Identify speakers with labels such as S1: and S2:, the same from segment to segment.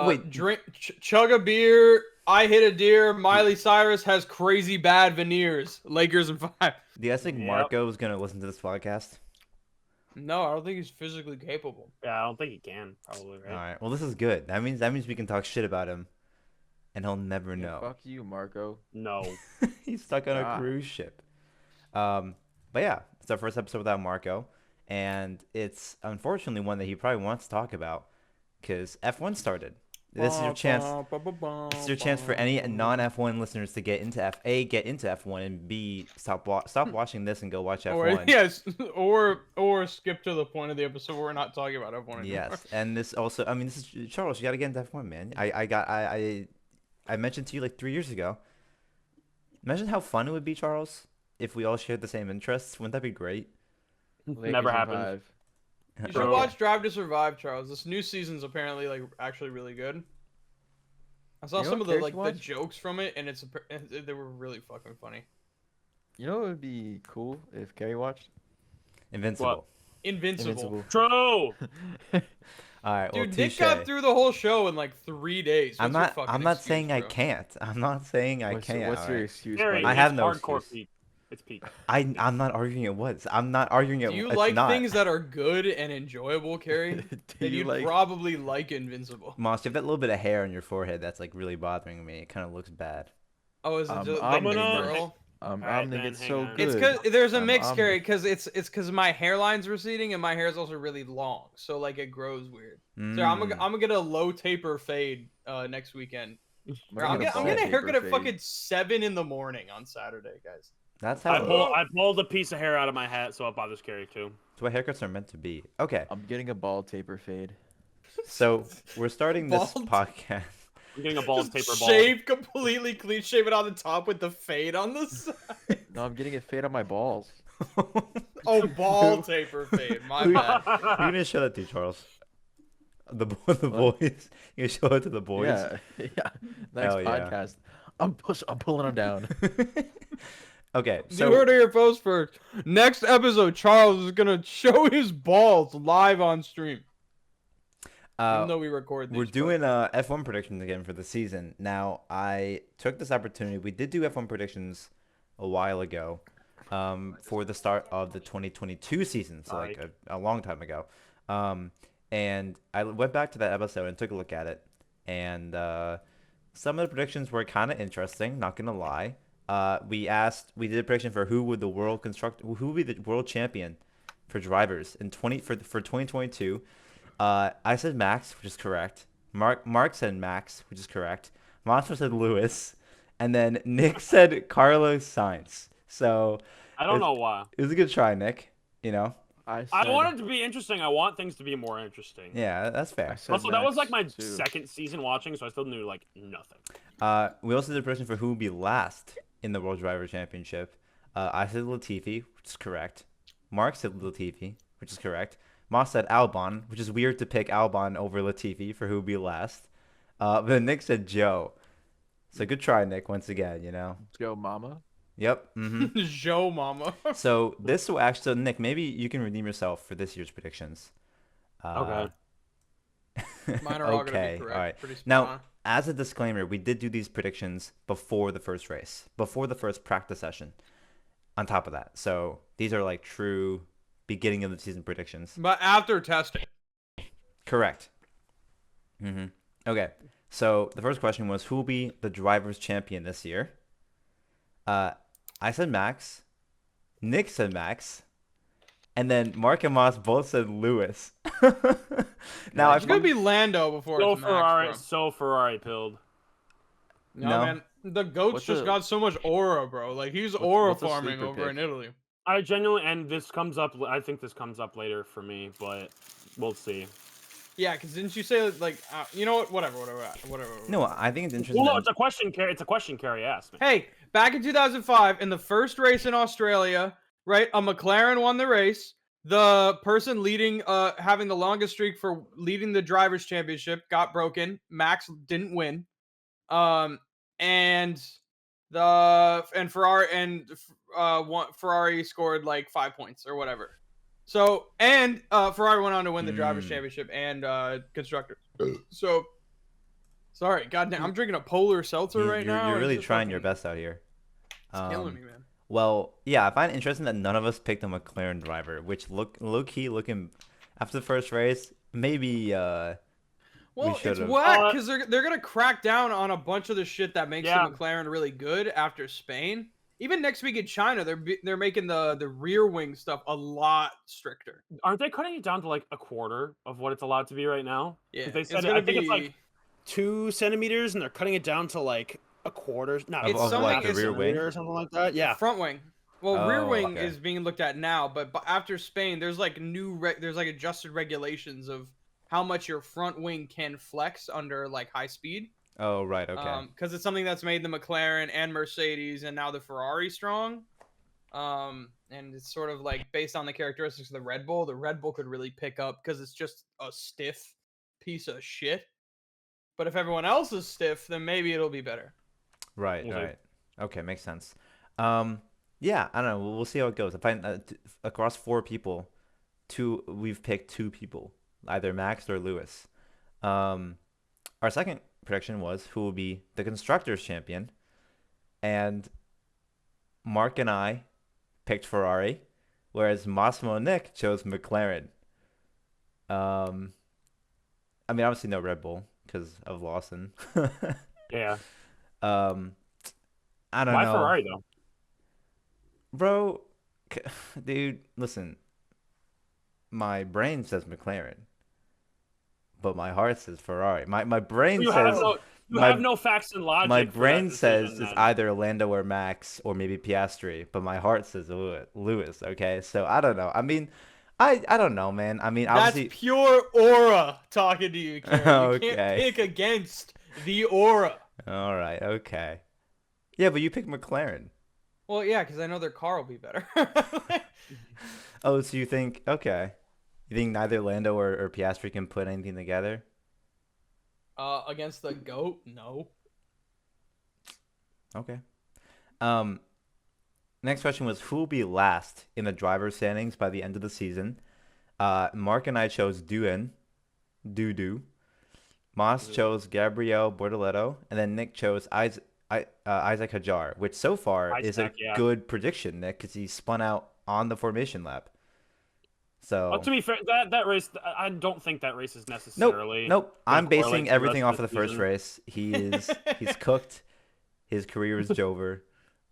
S1: Wait,
S2: Chug a beer. I hit a deer. Miley Cyrus has crazy bad veneers. Lakers in 5.
S1: do you guys think
S3: Yep.
S1: Marco is gonna listen to this podcast?
S2: No, I don't think he's physically capable.
S3: Yeah, I don't think he can. Probably,
S1: All
S3: right?
S1: right. Well, this is good. That means we can talk shit about him, and he'll never
S4: Yeah,
S1: know.
S4: fuck you, Marco.
S3: No.
S1: He's stuck on a
S4: God.
S1: cruise ship. But yeah, it's our first episode without Marco, and it's unfortunately one that he probably wants to talk about because F1 started. This is your chance. This is your chance for any non-F1 listeners to get into F1, and B, stop watching this and go watch F1.
S2: Or yes, or skip to the point of the episode where we're not talking about F1 anymore.
S1: Yes, and this also, I mean, this is Charles. You got to get into F1, man. I mentioned to you like 3 years ago. Imagine how fun it would be, Charles, if we all shared the same interests. Wouldn't that be great?
S3: Never happened.
S2: You should watch Drive to Survive, Charles. This new season's apparently like actually really good. I saw
S4: You know
S2: some of
S4: what
S2: the
S4: Cary should
S2: like the
S4: watch?
S2: jokes from it, and they were really fucking funny.
S4: You know what would be cool if Cary watched?
S1: Invincible.
S2: Invincible.
S3: True.
S1: All right, well,
S2: Dude, Nick
S1: touche.
S2: got through the whole show in like 3 days.
S1: I'm
S2: What's your
S1: not.
S2: fucking
S1: I'm not
S2: excuse,
S1: saying I
S2: bro?
S1: can't. I'm not saying I can't.
S4: What's your
S1: alright?
S4: excuse?
S3: Gary,
S4: buddy?
S1: I have
S3: it's
S1: no
S3: hardcore
S1: excuse.
S3: peak. It's peak.
S1: I'm not arguing it was. I'm not arguing it.
S2: Do you
S1: it's
S2: like
S1: not.
S2: things that are good and enjoyable, Cary?
S4: Do
S2: Then
S4: you
S2: you'd
S4: like?
S2: probably like Invincible.
S1: Moss, you have that little bit of hair on your forehead that's like really bothering me. It kind of looks bad.
S2: Oh, is it just
S4: I'm
S2: like the
S3: gonna-
S2: girl?
S4: I
S3: Alright,
S4: think
S3: then,
S4: it's
S3: hang
S4: so
S3: on.
S4: good.
S2: It's because there's a mix,
S4: I'm-
S2: Cary, because it's because my hairline's receding and my hair is also really long, so like it grows weird. So I'm
S1: Mm.
S2: gonna get a low taper fade next weekend. I'm
S4: get a
S2: getting a
S4: bald
S2: haircut
S4: taper
S2: at
S4: fade.
S2: fucking 7 in the morning on Saturday, guys.
S1: That's
S3: I
S1: how.
S3: pulled a piece of hair out of my hat, so it bothers Cary too.
S1: That's what haircuts are meant to be. Okay,
S4: I'm getting a bald taper fade.
S1: so we're starting this
S2: Bald?
S1: podcast.
S3: I'm getting a bald
S2: Just
S3: taper bald.
S2: shave completely clean, shave it on the top with the fade on the side.
S4: No, I'm getting a fade on my balls.
S2: Oh, ball taper fade. My bad.
S1: You're gonna show that to Charles. The boys. You show it to the boys.
S4: Yeah, yeah. Next
S1: Hell yeah.
S4: podcast. I'm pulling them down.
S1: Okay,
S2: You
S1: so
S2: heard it here first. Next episode, Charles is gonna show his balls live on stream. Even though we record these.
S1: we're doing F1 predictions again for the season. Now, I took this opportunity. We did do F1 predictions a while ago, for the start of the 2022 season, so like a long time ago. And I went back to that episode and took a look at it, and some of the predictions were kind of interesting. Not gonna lie. We did a prediction for who would be the world champion for drivers in 2022. I said Max, which is correct. Marc said Max, which is correct. Monster said Lewis, and then Nick said Carlos Sainz. So
S3: I don't know why.
S1: it was a good try, Nick. You know,
S3: I want it to be interesting. I want things to be more interesting.
S1: yeah, that's fair.
S3: Also, that was like my
S4: too.
S3: second season watching, so I still knew like nothing.
S1: We also did a prediction for who would be last in the World Driver Championship. I said Latifi, which is correct. Marc said Latifi, which is correct. Moss said Albon, which is weird to pick Albon over Latifi for who would be last. But then Nick said Joe. So good try, Nick, once again, you know.
S4: Let's go, mama.
S1: Yep. Mm-hmm.
S2: Joe Mama.
S1: So this will actually, so Nick, maybe you can redeem yourself for this year's predictions.
S3: Okay.
S2: Mine are all gonna
S1: Okay,
S2: be correct.
S1: all right.
S2: Pretty spot
S1: Now,
S2: on.
S1: as a disclaimer, we did do these predictions before the first race, before the first practice session. On top of that, so these are like true beginning of the season predictions.
S2: But after testing.
S1: Correct. Mm-hmm. Okay. So the first question was, who will be the drivers' champion this year? I said Max. Nick said Max. And then Marc and Moss both said Lewis. Now,
S2: It's gonna be Lando before
S3: So
S2: it's Max,
S3: Ferrari,
S2: bro.
S3: so Ferrari pilled.
S2: No,
S1: No.
S2: man. The goat's
S4: What's
S2: just
S4: the-
S2: got so much aura, bro. Like he's aura
S4: what's the
S2: farming
S4: sleeper
S2: over
S4: pick?
S2: in Italy.
S3: I genuinely, and this comes up. I think this comes up later for me, but we'll see.
S2: Yeah, because didn't you say like you know what? Whatever.
S1: no, I think it's interesting.
S3: Well, no,
S1: that-
S3: it's a question. It's a question. Cary asked me.
S2: Hey, back in 2005, in the first race in Australia, right? A McLaren won the race. The person leading, having the longest streak for leading the drivers' championship got broken. Max didn't win. And Ferrari scored like 5 points or whatever. So Ferrari went on to win the drivers' championship and constructors. So Sorry, goddamn, I'm drinking a polar seltzer right now.
S1: You're
S2: and
S1: really
S2: it's
S1: trying your
S2: fucking-
S1: best out here.
S2: It's killing me, man.
S1: Well, yeah, I find it interesting that none of us picked a McLaren driver, which low key looking after the first race, maybe we
S2: Well,
S1: should
S2: it's
S1: have.
S2: whack because they're gonna crack down on a bunch of the shit that makes
S3: Yeah.
S2: the McLaren really good after Spain. Even next week in China, they're making the rear wing stuff a lot stricter.
S3: Aren't they cutting it down to like a quarter of what it's allowed to be right now?
S2: Yeah,
S3: They
S2: it's
S3: said
S2: gonna
S3: I think
S2: be.
S3: it's like
S5: 2 centimeters, and they're cutting it down to like a quarter, not
S2: It's
S1: of
S2: something-
S1: what, the
S2: it's-
S1: rear wing?
S5: or something like that. Yeah.
S2: Front wing. Well, rear
S1: Oh,
S2: wing
S1: okay.
S2: is being looked at now, but after Spain, there's like there's like adjusted regulations of how much your front wing can flex under like high speed.
S1: Oh, right, okay.
S2: Because it's something that's made the McLaren and Mercedes and now the Ferrari strong. And it's sort of like based on the characteristics of the Red Bull. The Red Bull could really pick up because it's just a stiff piece of shit. But if everyone else is stiff, then maybe it'll be better.
S1: Right,
S3: Okay.
S1: right. Okay, makes sense. Yeah, I don't know. We'll see how it goes. I find across 4 people, we've picked 2 people, either Max or Lewis. Our second prediction was who will be the constructors champion, and Mark and I picked Ferrari, whereas Massimo and Nick chose McLaren. I mean, obviously no Red Bull because of Lawson.
S3: yeah.
S1: I don't
S3: Why
S1: know.
S3: Ferrari though?
S1: Bro, dude, listen. My brain says McLaren, but my heart says Ferrari. My brain
S3: You
S1: says
S3: have no facts and logic.
S1: my
S3: for that
S1: brain says
S3: decision,
S1: it's
S3: then.
S1: either Lando or Max or maybe Piastri, but my heart says Lewis. Okay, so I don't know. I mean, I don't know, man. I mean,
S2: That's
S1: obviously,
S2: pure aura talking to you, Cary. You can't
S1: Okay.
S2: pick against the aura.
S1: all right, okay, yeah, but you picked McLaren.
S2: Well, yeah, because I know their car will be better.
S1: Oh, so you think okay? You think neither Lando or Piastri can put anything together?
S2: Against the GOAT? No.
S1: Okay. Next question was who will be last in the driver's standings by the end of the season? Mark and I chose Dudu. Moss chose Gabriel Bortoletto, and then Nick chose Isaac Hajar, which so far is a
S3: Isaac, yeah.
S1: good prediction, Nick, because he spun out on the formation lap. So
S3: To be fair, that race, I don't think that race is
S1: nope,
S3: necessarily.
S1: nope. I'm
S3: correlate to
S1: basing
S3: the
S1: everything
S3: rest
S1: off
S3: of
S1: of the
S3: the
S1: first
S3: season.
S1: race. He's cooked. His career is over.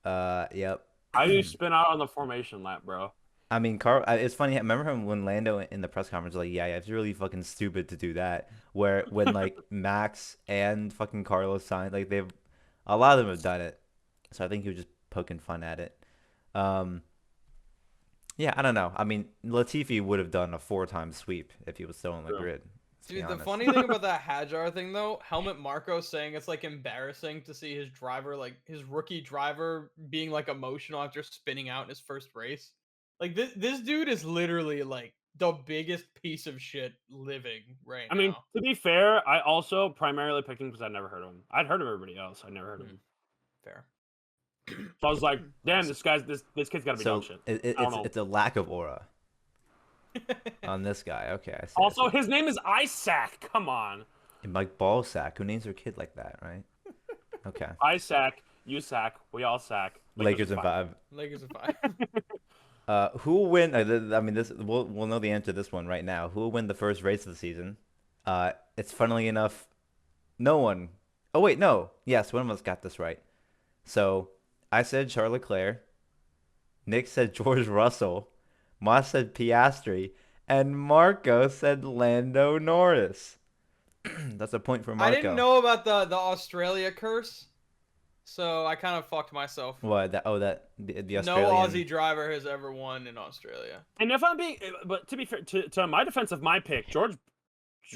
S1: Yep.
S3: How do you spin out on the formation lap, bro?
S1: I mean, Carl. It's funny. I remember him when Lando in the press conference was like, "Yeah, it's really fucking stupid to do that." Where when like Max and fucking Carlos signed, like a lot of them have done it. So I think he was just poking fun at it. Yeah, I don't know. I mean, Latifi would have done a 4-time sweep if he was still on the
S3: True.
S1: grid. Let's be
S2: Dude, the
S1: honest.
S2: funny thing about that Hajar thing, though, Helmut Marko saying it's like embarrassing to see his driver, like his rookie driver, being like emotional after spinning out in his first race. Like this dude is literally like the biggest piece of shit living right
S3: I mean,
S2: now.
S3: to be fair, I also primarily picked him because I'd never heard of him. I'd heard of everybody else. I'd never heard of him.
S2: Fair.
S3: So I was like, damn, this kid's got to be
S1: So
S3: dog shit.
S1: it's
S3: don't know.
S1: it's a lack of aura on this guy. Okay, I see.
S3: Also, his name is Isaac. Come on.
S1: And Mike Ballsack, who names their kid like that, right? Okay.
S3: Isaac, you sack, we all sack.
S1: Lakers in
S3: in
S1: 5.
S2: Lakers are fine.
S1: Who will win? I mean, this we'll know the answer to this one right now. Who will win the first race of the season? It's funnily enough, no one. Oh wait, no. Yes, one of us got this right. So I said Charles Leclerc. Nick said George Russell. Moss said Piastri, and Marco said Lando Norris. That's a point for Marco.
S2: I didn't know about the Australia curse, so I kind of fucked myself.
S1: What? The
S2: No
S1: Australian.
S2: Aussie driver has ever won in Australia.
S3: And if I'm being, but to be fair, to my defense of my pick, George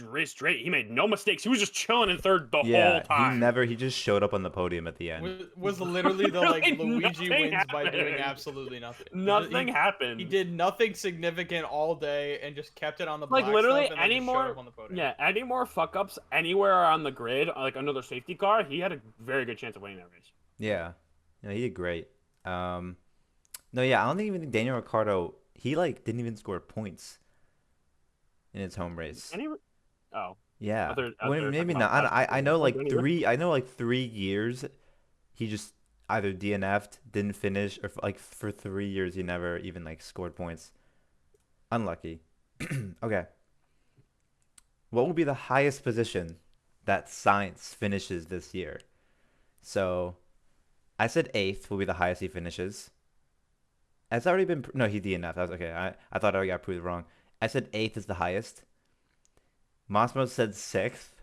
S3: raced straight. He made no mistakes. He was just chilling in third the whole time.
S1: He just showed up on the podium at the end.
S2: Was literally the like
S3: Literally
S2: Luigi
S3: nothing
S2: wins by doing
S3: happened.
S2: absolutely nothing.
S3: Nothing
S2: He
S3: happened.
S2: did nothing significant all day and just kept it on the
S3: Like,
S2: black
S3: literally
S2: stuff and then
S3: any
S2: just
S3: more-
S2: showed up on the podium.
S3: Yeah, any more fuck ups anywhere on the grid, like another safety car, he had a very good chance of winning that race.
S1: Yeah, he did great. No, yeah, I don't think even Daniel Ricciardo. He like didn't even score points in his home race.
S3: Oh,
S1: Yeah.
S3: Other
S1: Well, maybe
S3: top
S1: not.
S3: five
S1: I know like
S3: anyway.
S1: three. I know like 3 years. He just either DNF'd, didn't finish, or like for 3 years he never even like scored points. Unlucky. Okay. What will be the highest position that Science finishes this year? So I said eighth will be the highest he finishes. It's already been no, he DNF'd. That was okay. I thought I got proved wrong. I said eighth is the highest. Massimo said sixth.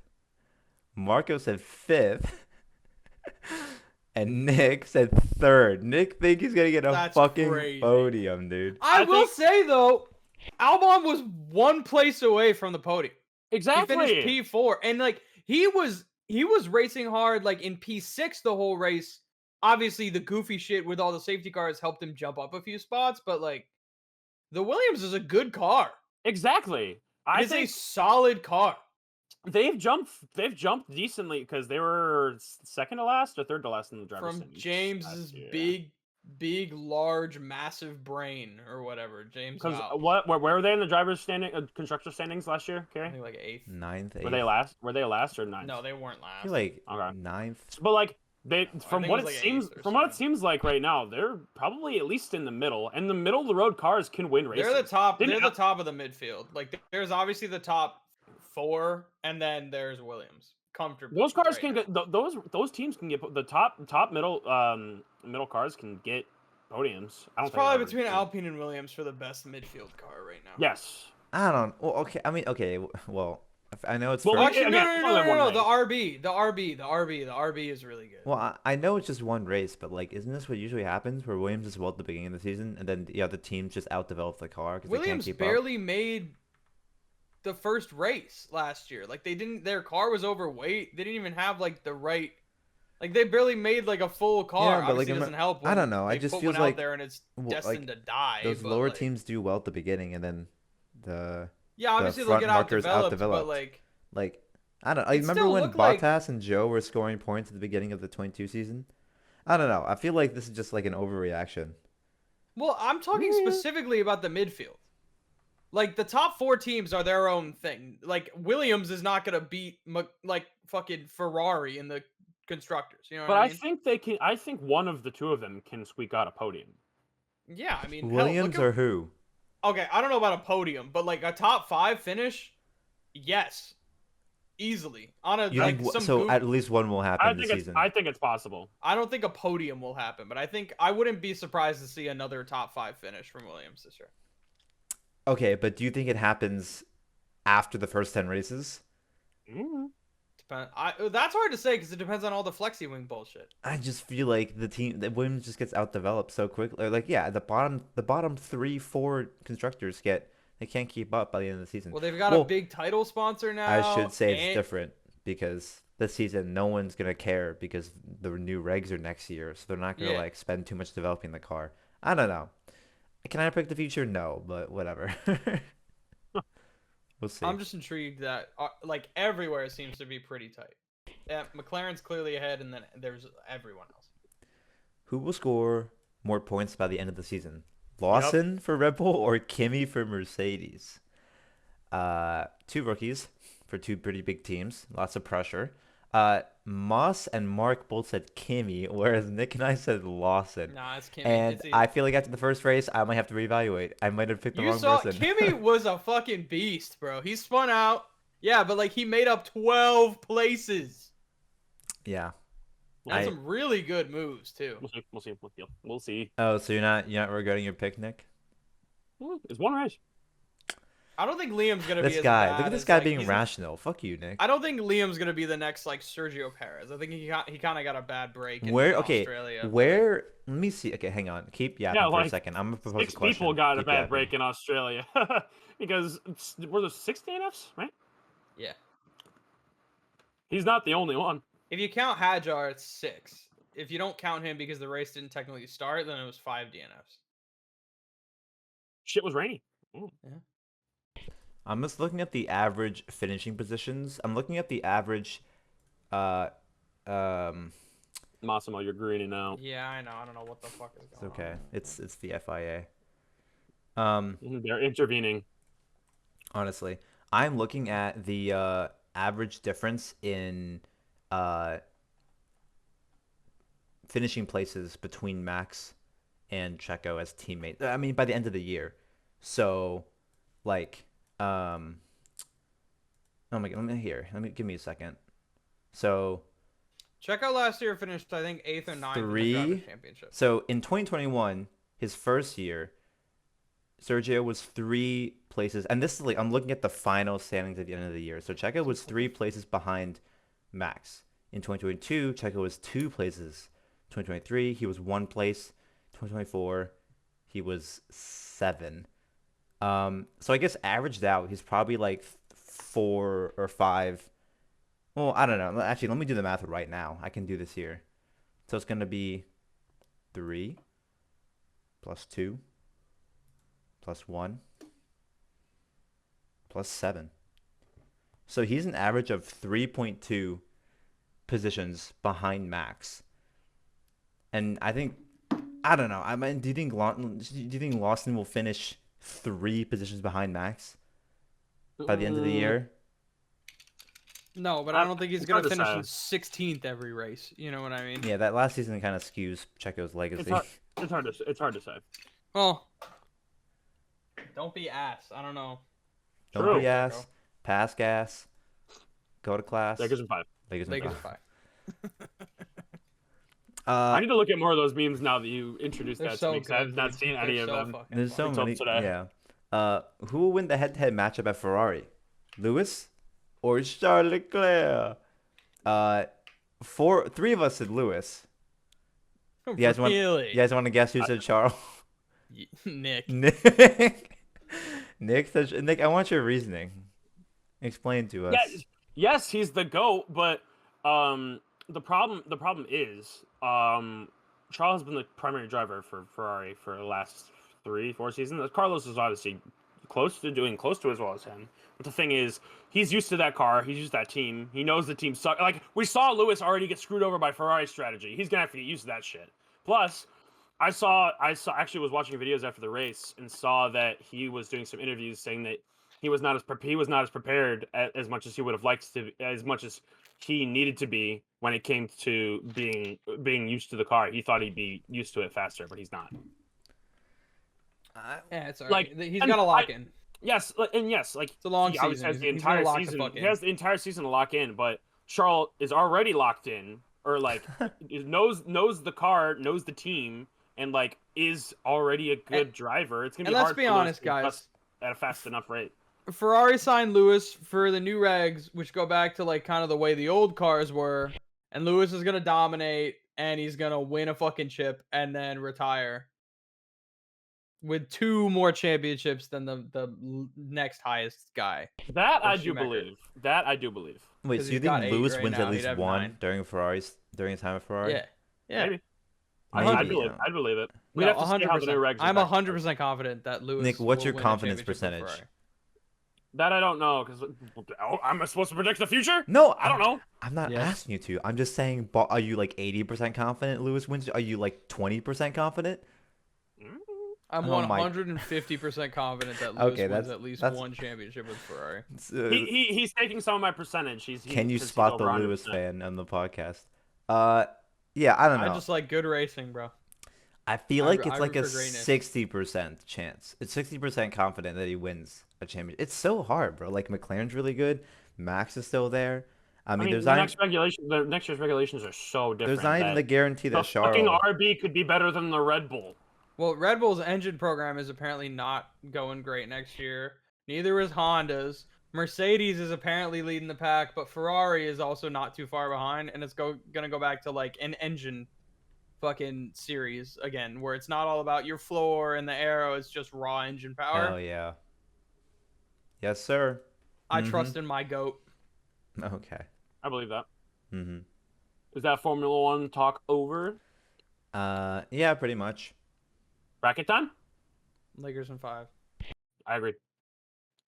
S1: Marco said fifth. And Nick said third. Nick think he's gonna get a
S2: That's
S1: fucking
S2: crazy.
S1: podium, dude.
S2: I
S3: I
S2: will
S3: think-
S2: say though, Albon was 1 place away from the podium.
S3: Exactly.
S2: He finished P4, and like he was racing hard like in P6 the whole race. Obviously, the goofy shit with all the safety cars helped him jump up a few spots, but like the Williams is a good car.
S3: Exactly. I
S2: It's a
S3: think
S2: solid car.
S3: they've jumped decently because they were second to last or third to last in the driver's
S2: From
S3: standings
S2: James's
S3: last year.
S2: big, large, massive brain or whatever. James
S3: Because
S2: Valve.
S3: where were they in the driver's constructor standings last year,
S2: I
S3: Cary?
S2: think like 8th.
S1: Ninth,
S3: Were they
S1: eighth.
S3: last? Were they last or ninth?
S2: No, they weren't
S1: I
S2: last.
S1: feel like
S3: Okay.
S1: ninth.
S3: But like they, from
S2: think it
S3: what
S2: was
S3: it
S2: like
S3: seems,
S2: 8th or
S3: from what it
S2: something.
S3: seems like right now, they're probably at least in the middle, and the middle of the road cars can win races.
S2: They're the top.
S3: Didn't
S2: They're the top of the midfield. Like there's obviously the top 4, and then there's Williams comfortably.
S3: Those cars
S2: right
S3: can
S2: now.
S3: get those teams can get the top middle cars can get podiums. I don't
S2: It's
S3: think
S2: probably
S3: I've ever
S2: between
S3: seen-
S2: Alpine and Williams for the best midfield car right now.
S3: Yes.
S1: I don't. Well, okay. I mean, okay. Well, I know it's
S3: Well,
S1: for.
S3: like-
S2: Actually, no,
S3: Again,
S2: no,
S3: only
S2: no, no,
S3: one
S2: no.
S3: race.
S2: The RB is really good.
S1: Well, I know it's just one race, but like, isn't this what usually happens? Where Williams is well at the beginning of the season, and then the other teams just outdevelop the car because they can't
S2: Williams
S1: keep up.
S2: barely made the first race last year. Like they didn't. Their car was overweight. They didn't even have like the right. Like they barely made like a full car.
S1: Yeah, but, like,
S2: Obviously, it doesn't help.
S1: I
S2: when
S1: don't know,
S2: They
S1: it just
S2: put
S1: feels
S2: one
S1: like-
S2: out there and it's
S1: well,
S2: destined to die.
S1: Those
S2: but,
S1: lower
S2: like,
S1: teams do well at the beginning, and then the
S2: Yeah, obviously they'll
S1: front
S2: get
S1: markers
S2: outdeveloped, but
S1: outdeveloped.
S2: like
S1: I don't. I
S2: It
S1: remember
S2: still
S1: when
S2: looked like-
S1: Bottas and Joe were scoring points at the beginning of the 22 season. I don't know. I feel like this is just like an overreaction.
S2: Well, I'm talking specifically about the midfield. Like the top 4 teams are their own thing. Like Williams is not gonna beat like fucking Ferrari in the constructors. You know what
S3: But
S2: I
S3: I
S2: mean?
S3: think they can. I think one of the two of them can squeak out a podium.
S2: Yeah, I mean, hell,
S1: Williams
S2: look
S1: or
S2: at-
S1: who?
S2: okay, I don't know about a podium, but like a top 5 finish, yes, easily on a
S1: You
S2: like
S1: think
S2: some.
S1: so?
S2: goof-
S1: At least one will happen
S3: I
S1: this
S3: think it's.
S1: season.
S3: I think it's possible.
S2: I don't think a podium will happen, but I think I wouldn't be surprised to see another top 5 finish from Williams this year.
S1: Okay, but do you think it happens after the first 10 races?
S3: Mm.
S2: That's hard to say because it depends on all the flexi wing bullshit.
S1: I just feel like the Williams just gets outdeveloped so quickly. Like, yeah, the bottom 3, 4 constructors they can't keep up by the end of the season.
S2: Well, they've got
S1: Well,
S2: a big title sponsor now.
S1: I should say it's
S2: and-
S1: different because this season no one's gonna care because the new regs are next year, so they're not gonna
S2: Yeah.
S1: like spend too much developing the car. I don't know. Can I predict the future? No, but whatever. We'll see.
S2: I'm just intrigued that like everywhere it seems to be pretty tight. Yeah, McLaren's clearly ahead, and then there's everyone else.
S1: Who will score more points by the end of the season? Lawson for Red Bull or Kimi for Mercedes? 2 rookies for 2 pretty big teams. Lots of pressure. Moss and Marc both said Kimi, whereas Nick and I said Lawson.
S2: Nah, it's Kimi.
S1: And
S2: It's
S1: I feel like after the first race, I might have to reevaluate. I might have picked the
S2: you
S1: wrong
S2: saw
S1: person.
S2: Kimi was a fucking beast, bro. He spun out. Yeah, but like he made up 12 places.
S1: Yeah.
S2: And some really good moves too.
S3: We'll see. We'll see. We'll see.
S1: Oh, so you're not regretting your pick, Nick?
S3: It's one race.
S2: I don't think Liam's gonna be
S1: This
S2: as
S1: guy.
S2: bad
S1: Look at this
S2: as,
S1: guy
S2: like,
S1: being
S2: he's-
S1: rational. Fuck you, Nick.
S2: I don't think Liam's gonna be the next like Sergio Perez. I think he kind of got a bad break. In
S1: Where? Okay.
S2: Australia.
S1: Where? Let me see. Okay, hang on. Keep yapping
S3: Yeah,
S1: for a
S3: like,
S1: second. I'm gonna propose
S3: 6
S1: a question.
S3: people got a
S1: Keep
S3: bad
S1: yapping.
S3: break in Australia because were there 6 DNFs, right?
S2: Yeah.
S3: He's not the only one.
S2: If you count Hadjar, it's 6. If you don't count him because the race didn't technically start, then it was 5 DNFs.
S3: Shit was rainy.
S1: I'm just looking at the average finishing positions. I'm looking at the average.
S3: Massimo, you're greening out.
S2: Yeah, I know. I don't know what the fuck is
S1: It's
S2: going
S1: okay.
S2: on.
S1: It's the FIA.
S3: They're intervening.
S1: Honestly, I'm looking at the average difference in finishing places between Max and Checo as teammates. I mean, by the end of the year. So, like, oh my God, give me a second. So,
S2: Checo last year finished, I think, 8th or 9th in the Drivers' Championship.
S1: So in 2021, his first year, Sergio was 3 places, and this is like I'm looking at the final standings at the end of the year. So Checo was 3 places behind Max. In 2022, Checo was 2 places. 2023, he was 1 place. 2024, he was 7. So I guess averaged out, he's probably like 4 or 5. Well, I don't know. Actually, let me do the math right now. I can do this here. So it's gonna be 3 plus 2 plus 1 plus 7. So he's an average of 3.2 positions behind Max. And I don't know. I mean, do you think Lawson will finish 3 positions behind Max by the end of the year?
S2: No, but I don't think he's going to finish in 16th every race. You know what I mean?
S1: Yeah, that last season kind of skews Checo's legacy.
S3: It's hard to say.
S2: Well, don't be ass. I don't know.
S1: Don't be ass. Pass gas. Go to class.
S3: Lakers in 5.
S2: Lakers in 5.
S3: I need to look at more of those memes now that you introduced that
S2: so
S3: to me, because I've not seen any of them.
S1: There's so many.
S3: Today.
S1: Yeah. Who will win the head-to-head matchup at Ferrari? Lewis or Charles Leclerc? 3 of us said Lewis. You guys want to guess who said Charles?
S2: Nick.
S1: Nick says, Nick, I want your reasoning. Explain to us.
S3: Yes, he's the GOAT, but the problem is Charles has been the primary driver for Ferrari for the last 3-4 seasons. Carlos is obviously close to as well as him. But the thing is, he's used to that car. He's used to that team. He knows the team sucks. Like, we saw Lewis already get screwed over by Ferrari's strategy. He's gonna have to get used to that shit. Plus, I actually was watching videos after the race and saw that he was doing some interviews saying that he was not as prepared as much as he would have liked to, as much as he needed to be when it came to being used to the car. He thought he'd be used to it faster, but he's not.
S2: Yeah, it's all right. He's got to lock in.
S3: Yes, like
S2: it's a long
S3: he
S2: season.
S3: Has the entire season. He has the entire season to lock in, but Charles is already locked in, or like knows the car, knows the team, and like is already a good driver. It's gonna be hard.
S2: Let's be honest, guys.
S3: At a fast enough rate.
S2: Ferrari signed Lewis for the new regs, which go back to like kind of the way the old cars were, and Lewis is gonna dominate, and he's gonna win a fucking chip and then retire with 2 more championships than the next highest guy.
S3: That I do believe.
S1: Wait, so you think Lewis wins at least 1 during his time at Ferrari?
S2: Yeah.
S3: Maybe. I'd believe it. We'd have to see how the new regs.
S2: I'm 100% confident that Lewis.
S1: Nick, what's your confidence percentage?
S3: That I don't know, because I'm supposed to predict the future.
S1: No,
S3: I don't know.
S1: I'm not asking you to. I'm just saying, are you like 80% confident Lewis wins? Are you like 20% confident?
S2: I'm 150% confident that Lewis wins at least 1 championship with Ferrari.
S3: He's taking some of my percentage.
S1: Can you spot the Lewis fan on the podcast? Yeah, I don't know.
S2: I just like good racing, bro.
S1: I feel like it's like a 60% chance. It's 60% confident that he wins a championship. It's so hard, bro. Like, McLaren's really good. Max is still there. I mean there's
S3: the next year's regulations are so different.
S1: There's not even the guarantee that Charles.
S3: Fucking RB could be better than the Red Bull.
S2: Well, Red Bull's engine program is apparently not going great next year. Neither is Honda's. Mercedes is apparently leading the pack, but Ferrari is also not too far behind, and it's gonna go back to like an engine fucking series again, where it's not all about your floor and the aero, it's just raw engine power.
S1: Oh yeah. Yes, sir.
S2: I trust in my GOAT.
S1: Okay.
S3: I believe that.
S1: Mm-hmm.
S3: Is that Formula 1 talk over?
S1: Yeah, pretty much.
S3: Bracket time?
S2: Lakers in 5.
S3: I agree.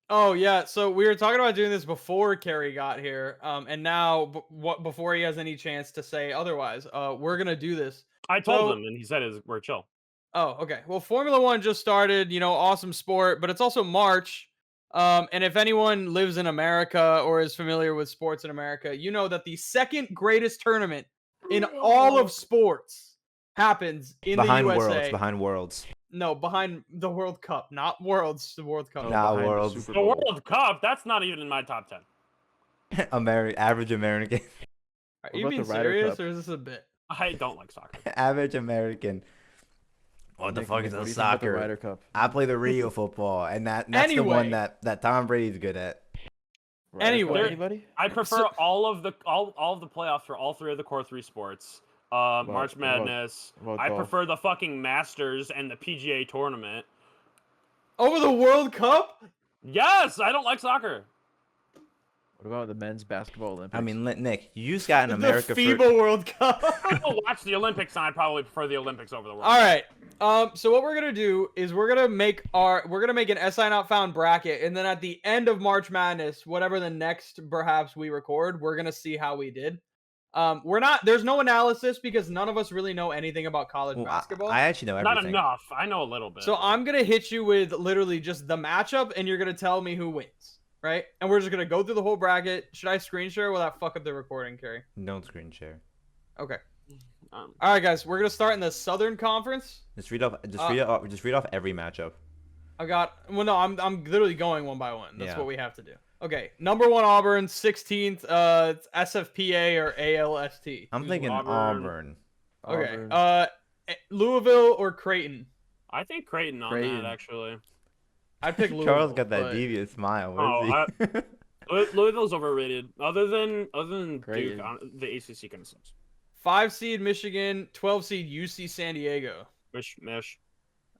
S2: Oh yeah, so we were talking about doing this before Cary got here, and now before he has any chance to say otherwise, we're gonna do this.
S3: I told him, and he said we're chill.
S2: Oh, okay. Well, Formula 1 just started, awesome sport, but it's also March, And if anyone lives in America or is familiar with sports in America, you know that the second greatest tournament in all of sports happens in the USA.
S1: Behind Worlds.
S2: No, behind the World Cup, not Worlds. The World Cup.
S4: Oh,
S1: Nah,
S4: behind the
S1: Worlds.
S4: Super
S3: The
S4: Bowl.
S3: World Cup, that's not even in my top 10.
S1: Average American.
S2: Are
S4: What
S2: you
S4: about
S2: being
S4: the Ryder
S2: serious,
S4: Cup?
S2: or is this a bit?
S3: I don't like soccer.
S1: Average American. What the
S4: Nick,
S1: fuck
S4: Nick,
S1: is
S4: what
S1: a
S4: do you think about the
S1: soccer?
S4: Ryder Cup?
S1: I play the real football, and that's the one
S2: Anyway.
S1: that Tom Brady's good at.
S4: Ryder Cup,
S2: Anyway.
S4: anybody?
S3: I prefer all of the playoffs for all three of the core three sports. March
S4: what about-
S3: Madness.
S4: what about
S3: I
S4: golf?
S3: prefer the fucking Masters and the PGA tournament.
S2: Over the World Cup?
S3: Yes, I don't like soccer.
S4: What about the men's basketball Olympics?
S1: I mean, Nick, you just got in America
S2: the FIBA World Cup.
S3: I don't watch the Olympics, and I probably prefer the Olympics over the World
S2: All
S3: Cup.
S2: right. So what we're gonna do is we're gonna make an SI Not Found bracket, and then at the end of March Madness, whatever the next perhaps we record, we're gonna see how we did. There's no analysis because none of us really know anything about college
S1: Well,
S2: basketball.
S1: I actually know everything.
S3: Not enough. I know a little bit.
S2: So I'm gonna hit you with literally just the matchup, and you're gonna tell me who wins, right? And we're just gonna go through the whole bracket. Should I screen share? Or will that fuck up the recording, Cary?
S1: Don't screen share.
S2: Okay.
S3: Um,
S2: All right, guys. We're gonna start in the Southern Conference.
S1: Just read off every matchup.
S2: I'm literally going one by one. That's
S1: Yeah.
S2: what we have to do. Okay. Number 1 Auburn, 16th it's SFPA or ALST.
S1: I'm thinking
S3: Auburn.
S1: Auburn.
S2: Okay.
S4: Auburn.
S2: Louisville or Creighton?
S3: I think Creighton on
S4: Creighton.
S3: that actually.
S2: I'd pick Louisville.
S1: Charles got that
S2: but-
S1: devious smile.
S3: Oh,
S1: What is he?
S3: Louisville's overrated. Other than Duke,
S4: Creighton.
S3: the ACC kind of sucks.
S2: 5 seed Michigan, 12 seed UC San Diego.
S3: Mish.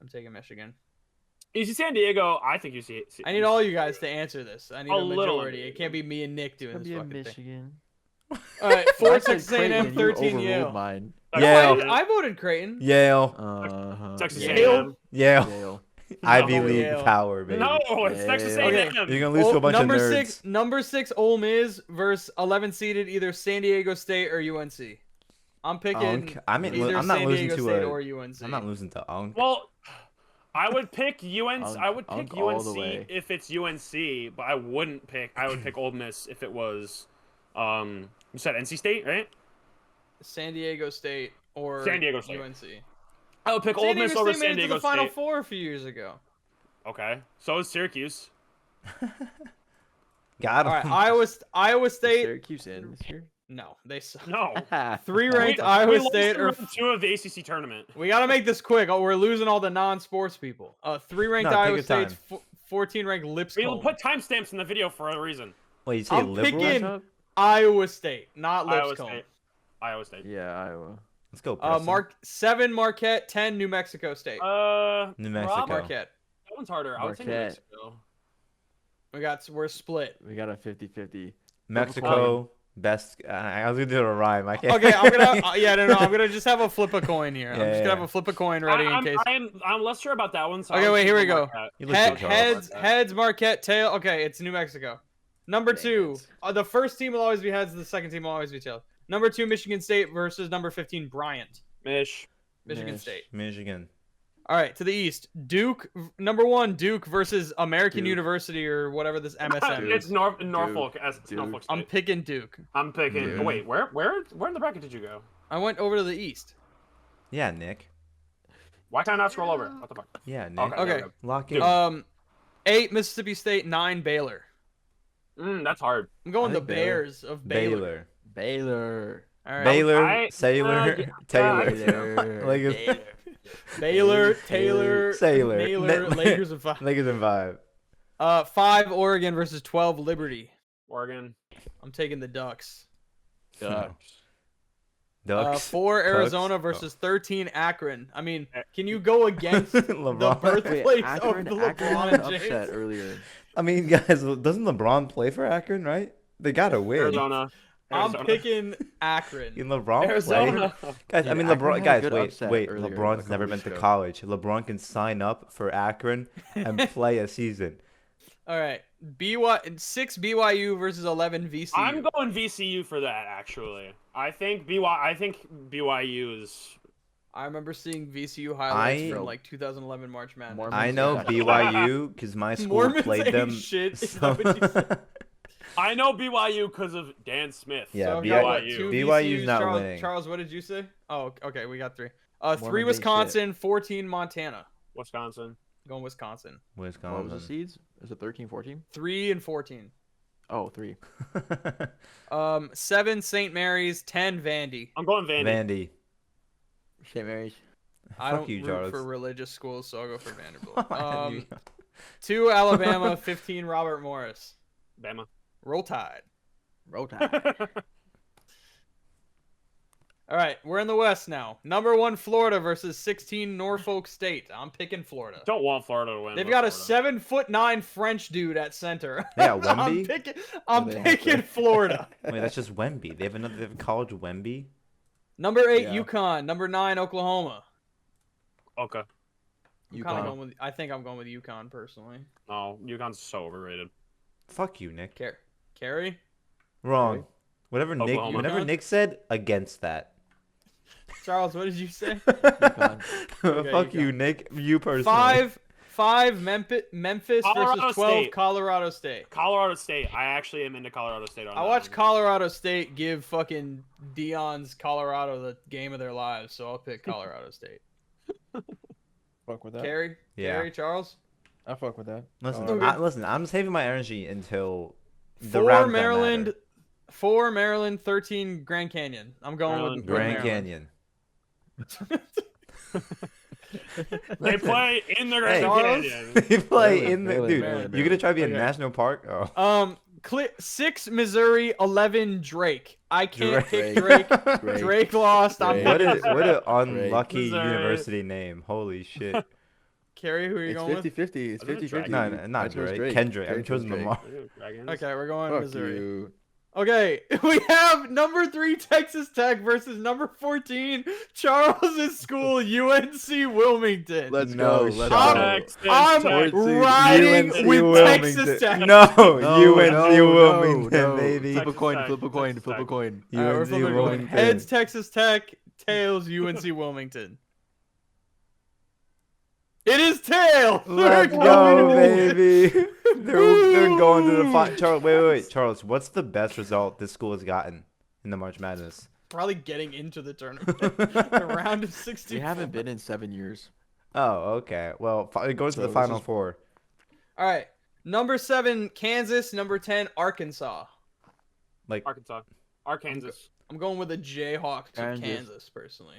S2: I'm taking Michigan.
S3: UC San Diego, I think UC.
S2: I need all you guys to answer this. I need a
S3: little
S2: majority. It can't be me and Nick doing
S4: Could
S2: this
S4: be a
S2: fucking thing.
S4: Michigan.
S2: All right,
S4: I
S2: 4
S4: said
S2: Texas A&M,
S4: Creighton, you
S2: 13
S4: overruled
S2: Yale.
S4: mine.
S1: Yale.
S2: I voted Creighton.
S1: Yale.
S3: Texas
S2: Yale.
S3: A&M.
S1: Yale.
S4: Yale.
S1: Ivy
S2: No,
S1: League
S2: Yale.
S1: power, baby.
S3: No, it's Texas
S4: Yale.
S3: A&M.
S1: You're gonna lose to a bunch
S2: number
S1: of nerds.
S2: number 6 Ole Miss versus 11 seeded either San Diego State or UNC. I'm picking
S1: Unk. I'm
S2: either
S1: not
S2: San
S1: losing
S2: Diego
S1: to
S2: State
S1: a.
S2: or UNC.
S1: I'm not losing to Unk.
S3: Well, I would pick UNC. I would pick
S4: Unk all the
S3: UNC
S4: way.
S3: if it's UNC, but I wouldn't pick. I would pick Ole Miss if it was. You said NC State, right?
S2: San Diego State or
S3: San Diego State.
S2: UNC.
S3: I would pick
S2: San
S3: Ole
S2: Diego
S3: Miss over
S2: State made
S3: San
S2: it to
S3: Diego
S2: the Final
S3: State.
S2: Four a few years ago.
S3: Okay, so is Syracuse.
S1: Got him.
S2: All right, Iowa
S4: Is
S2: State.
S4: Syracuse in this year?
S2: No, they suck.
S3: No.
S2: 3 ranked
S3: We
S2: Iowa
S3: lost
S2: State
S3: in
S2: or
S3: round 2 of the ACC tournament.
S2: we gotta make this quick. Oh, we're losing all the non-sports people. 3 ranked
S1: No, take
S2: Iowa
S1: your
S2: State,
S1: time.
S2: 14 ranked
S3: We
S2: Lipscomb.
S3: put timestamps in the video for a reason.
S1: Wait, you say
S2: I'm
S1: liberal?
S2: picking Iowa State, not
S3: Iowa
S2: Lipscomb.
S3: State. Iowa State.
S4: Yeah, Iowa.
S1: Let's go. Preston.
S2: 7 Marquette, 10 New Mexico State.
S1: New Mexico.
S3: Rob,
S2: Marquette.
S3: that one's harder. I would say New
S4: Marquette.
S3: Mexico.
S2: We're split.
S4: We got a 50-50.
S1: Mexico. Best. I was gonna do a rhyme. I can't.
S2: Okay, I'm gonna I'm gonna just have a flip a coin here. I'm
S1: Yeah,
S2: just gonna
S1: yeah.
S2: have a flip a coin ready in case.
S3: I'm less sure about that one. So
S2: Okay,
S3: I'll
S2: wait,
S3: just
S2: here we
S3: go
S2: go.
S3: Marquette.
S1: You look good, Charles.
S2: Heads Marquette, tail. Okay, it's New Mexico. Number
S4: Dang
S2: 2,
S4: it.
S2: the first team will always be heads. The second team will always be tails. Number 2, Michigan State versus number 15, Bryant. Michigan
S4: Mish.
S2: State.
S1: Michigan.
S2: All right, to the east, Duke. Number 1, Duke versus American
S4: Duke.
S2: University or whatever this MSM
S4: Duke.
S2: is.
S3: It's Norfolk.
S4: Duke.
S3: Norfolk
S2: I'm
S3: State.
S2: picking Duke.
S3: I'm picking.
S4: Duke.
S3: Oh, wait, where in the bracket did you go?
S2: I went over to the east.
S1: Yeah, Nick.
S3: Why can't I not scroll over? What the fuck?
S1: Yeah, Nick.
S3: Okay.
S2: Okay.
S1: Lock
S3: Duke.
S1: in.
S2: 8 Mississippi State, 9 Baylor.
S3: That's hard.
S2: I'm going
S4: I
S2: the
S4: think Baylor.
S2: Bears of Baylor.
S1: Baylor.
S4: Baylor.
S2: All right.
S1: Baylor. Sailor.
S3: yeah,
S1: Taylor.
S4: Baylor.
S1: Lakers.
S2: Baylor, Taylor,
S1: Sailor.
S2: Naylor, Lakers of 5.
S1: Lakers in 5.
S2: 5 Oregon versus 12 Liberty.
S3: Oregon.
S2: I'm taking the Ducks.
S4: Ducks.
S1: Ducks.
S2: 4 Arizona
S1: Tucks.
S2: versus 13 Akron. I mean, can you go against the
S1: LeBron.
S2: birthplace
S4: Wait,
S2: of
S4: Akron,
S2: the
S4: Akron had an
S2: LeBron James?
S4: upset earlier.
S1: I mean, guys, doesn't LeBron play for Akron, right? They gotta win.
S3: Arizona.
S2: I'm
S3: Arizona.
S2: picking Akron.
S1: Can LeBron play?
S3: Arizona.
S1: Guys, I
S4: Yeah,
S1: mean,
S4: Akron
S1: LeBron.
S4: had a
S1: Guys,
S4: good
S1: wait.
S4: upset
S1: Wait.
S4: earlier,
S1: LeBron's
S4: like a
S1: never
S4: couple
S1: been to
S4: weeks ago.
S1: college. LeBron can sign up for Akron and play a season.
S2: All right, 6 BYU versus 11 VCU.
S3: I'm going VCU for that. Actually, I think BYU is
S2: I remember seeing VCU highlights
S1: I-
S2: from like 2011 March Madness.
S4: Mormons
S1: I know
S4: got-
S1: BYU because my school
S2: Mormons
S1: played
S2: ain't
S1: them.
S2: shit, is that what you said?
S3: I know BYU because of Dan Smith.
S1: Yeah,
S2: So I've got, what,
S3: BYU.
S2: two
S1: BYU's
S2: VCUs?
S1: not
S2: Charles,
S1: winning.
S2: Charles, what did you say? Oh, okay, we got 3. 3
S4: Mormons ain't
S2: Wisconsin, 14 Montana.
S3: Wisconsin.
S2: Going Wisconsin.
S4: What was the
S1: Wisconsin.
S4: seeds? Is it 13, 14?
S2: 3 and 14.
S4: Oh, 3.
S2: 7 St. Mary's, 10 Vandy.
S3: I'm going Vandy.
S1: Vandy.
S4: St. Mary's.
S2: I
S1: Fuck
S2: don't
S1: you,
S2: root
S1: Charles.
S2: for religious schools, so I'll go for Vanderbilt. 2 Alabama, 15 Robert Morris.
S3: Bama.
S2: Roll Tide.
S4: Roll Tide.
S2: All right, we're in the West now. Number 1 Florida versus 16 Norfolk State. I'm picking Florida.
S3: Don't want Florida to win.
S2: They've
S3: but
S2: got a
S3: Florida.
S2: 7'9" French dude at center.
S1: Yeah,
S2: I'm
S1: Wemby?
S2: I'm
S4: They have
S2: picking
S4: to.
S2: Florida.
S1: Wait, that's just Wemby. They have college Wemby.
S2: Number 8
S4: Yeah.
S2: UConn. Number 9 Oklahoma.
S3: Okay.
S2: I'm kind of
S4: UConn.
S2: going with. I think I'm going with UConn personally.
S3: No, UConn's so overrated.
S1: Fuck you, Nick.
S2: Cary.
S1: Wrong. Whatever Nick.
S3: Oklahoma.
S1: Whatever
S2: UConn?
S1: Nick said, against that.
S2: Charles, what did you say?
S1: Fuck
S2: UConn.
S1: you, Nick. You personally.
S2: 5 Memphis
S3: Colorado
S2: versus 12
S3: State.
S2: Colorado State.
S3: Colorado State. I actually am into Colorado State on
S2: I
S3: that
S2: watched
S3: one.
S2: Colorado State give fucking Dion's Colorado the game of their lives, so I'll pick Colorado State.
S4: Fuck with that.
S2: Cary,
S1: Yeah.
S2: Cary, Charles.
S4: I fuck with that.
S1: Listen,
S2: Okay.
S1: listen. I'm saving my energy until the
S2: 4
S1: rounds that
S2: Maryland,
S1: matter.
S2: 4 Maryland, 13 Grand Canyon. I'm going with
S1: Grand
S2: Maryland.
S1: Canyon.
S3: They play in the
S1: Hey,
S3: Grand
S2: Charles?
S3: Canyon.
S1: They play
S4: Maryland,
S1: in the
S4: Maryland,
S1: dude.
S4: Maryland,
S1: You're gonna try to be a
S2: Okay.
S1: national park? Oh.
S2: 6 Missouri, 11 Drake. I can't pick
S4: Drake.
S2: Drake.
S4: Drake.
S2: Drake lost. I'm
S4: Drake.
S1: What
S2: picking
S1: an
S2: Drake.
S1: unlucky
S3: Missouri.
S1: university name. Holy shit.
S2: Cary, who are you
S4: It's
S2: going
S4: 50-50. It's
S3: I think it's
S4: 50-50.
S1: No, no, not
S4: I chose
S1: Drake. Kendrick.
S4: Cary
S1: I'm choosing
S4: chose
S1: Lamar.
S3: Dragons.
S2: with? Okay, we're going
S4: Fuck
S2: Missouri.
S4: you.
S2: Okay, we have number 3 Texas Tech versus number 14 Charles's school UNC Wilmington.
S4: Let's
S1: No
S4: go. Let's
S1: shot.
S4: go.
S3: Texas
S2: I'm
S3: Tech.
S2: riding
S1: UNC
S2: with
S1: Wilmington.
S2: Texas Tech.
S1: No,
S4: No,
S1: UNC
S4: no,
S1: Wilmington,
S4: no.
S1: baby.
S4: Flip a
S3: Texas
S4: coin.
S3: Tech,
S4: Flip a coin.
S3: Texas
S4: Flip a
S3: Tech.
S4: coin.
S2: All right, we're
S1: UNC
S2: flipping a coin.
S1: Wilmington.
S2: Heads Texas Tech, tails UNC Wilmington. It is tails.
S1: Let's
S2: We're
S1: go,
S2: going-
S1: baby. They're going to the final. Charles, wait. Charles, what's the best result this school has gotten in the March Madness?
S2: Probably getting into the tournament. The round of 64.
S4: We haven't been in 7 years.
S1: Oh, okay. Well, it goes to
S4: So
S1: the
S4: this
S1: Final
S4: is-
S1: Four.
S2: All right. Number 7 Kansas, number 10 Arkansas.
S1: Like,
S3: Arkansas.
S2: I'm going with the Jayhawks of
S4: Kansas.
S2: Kansas personally.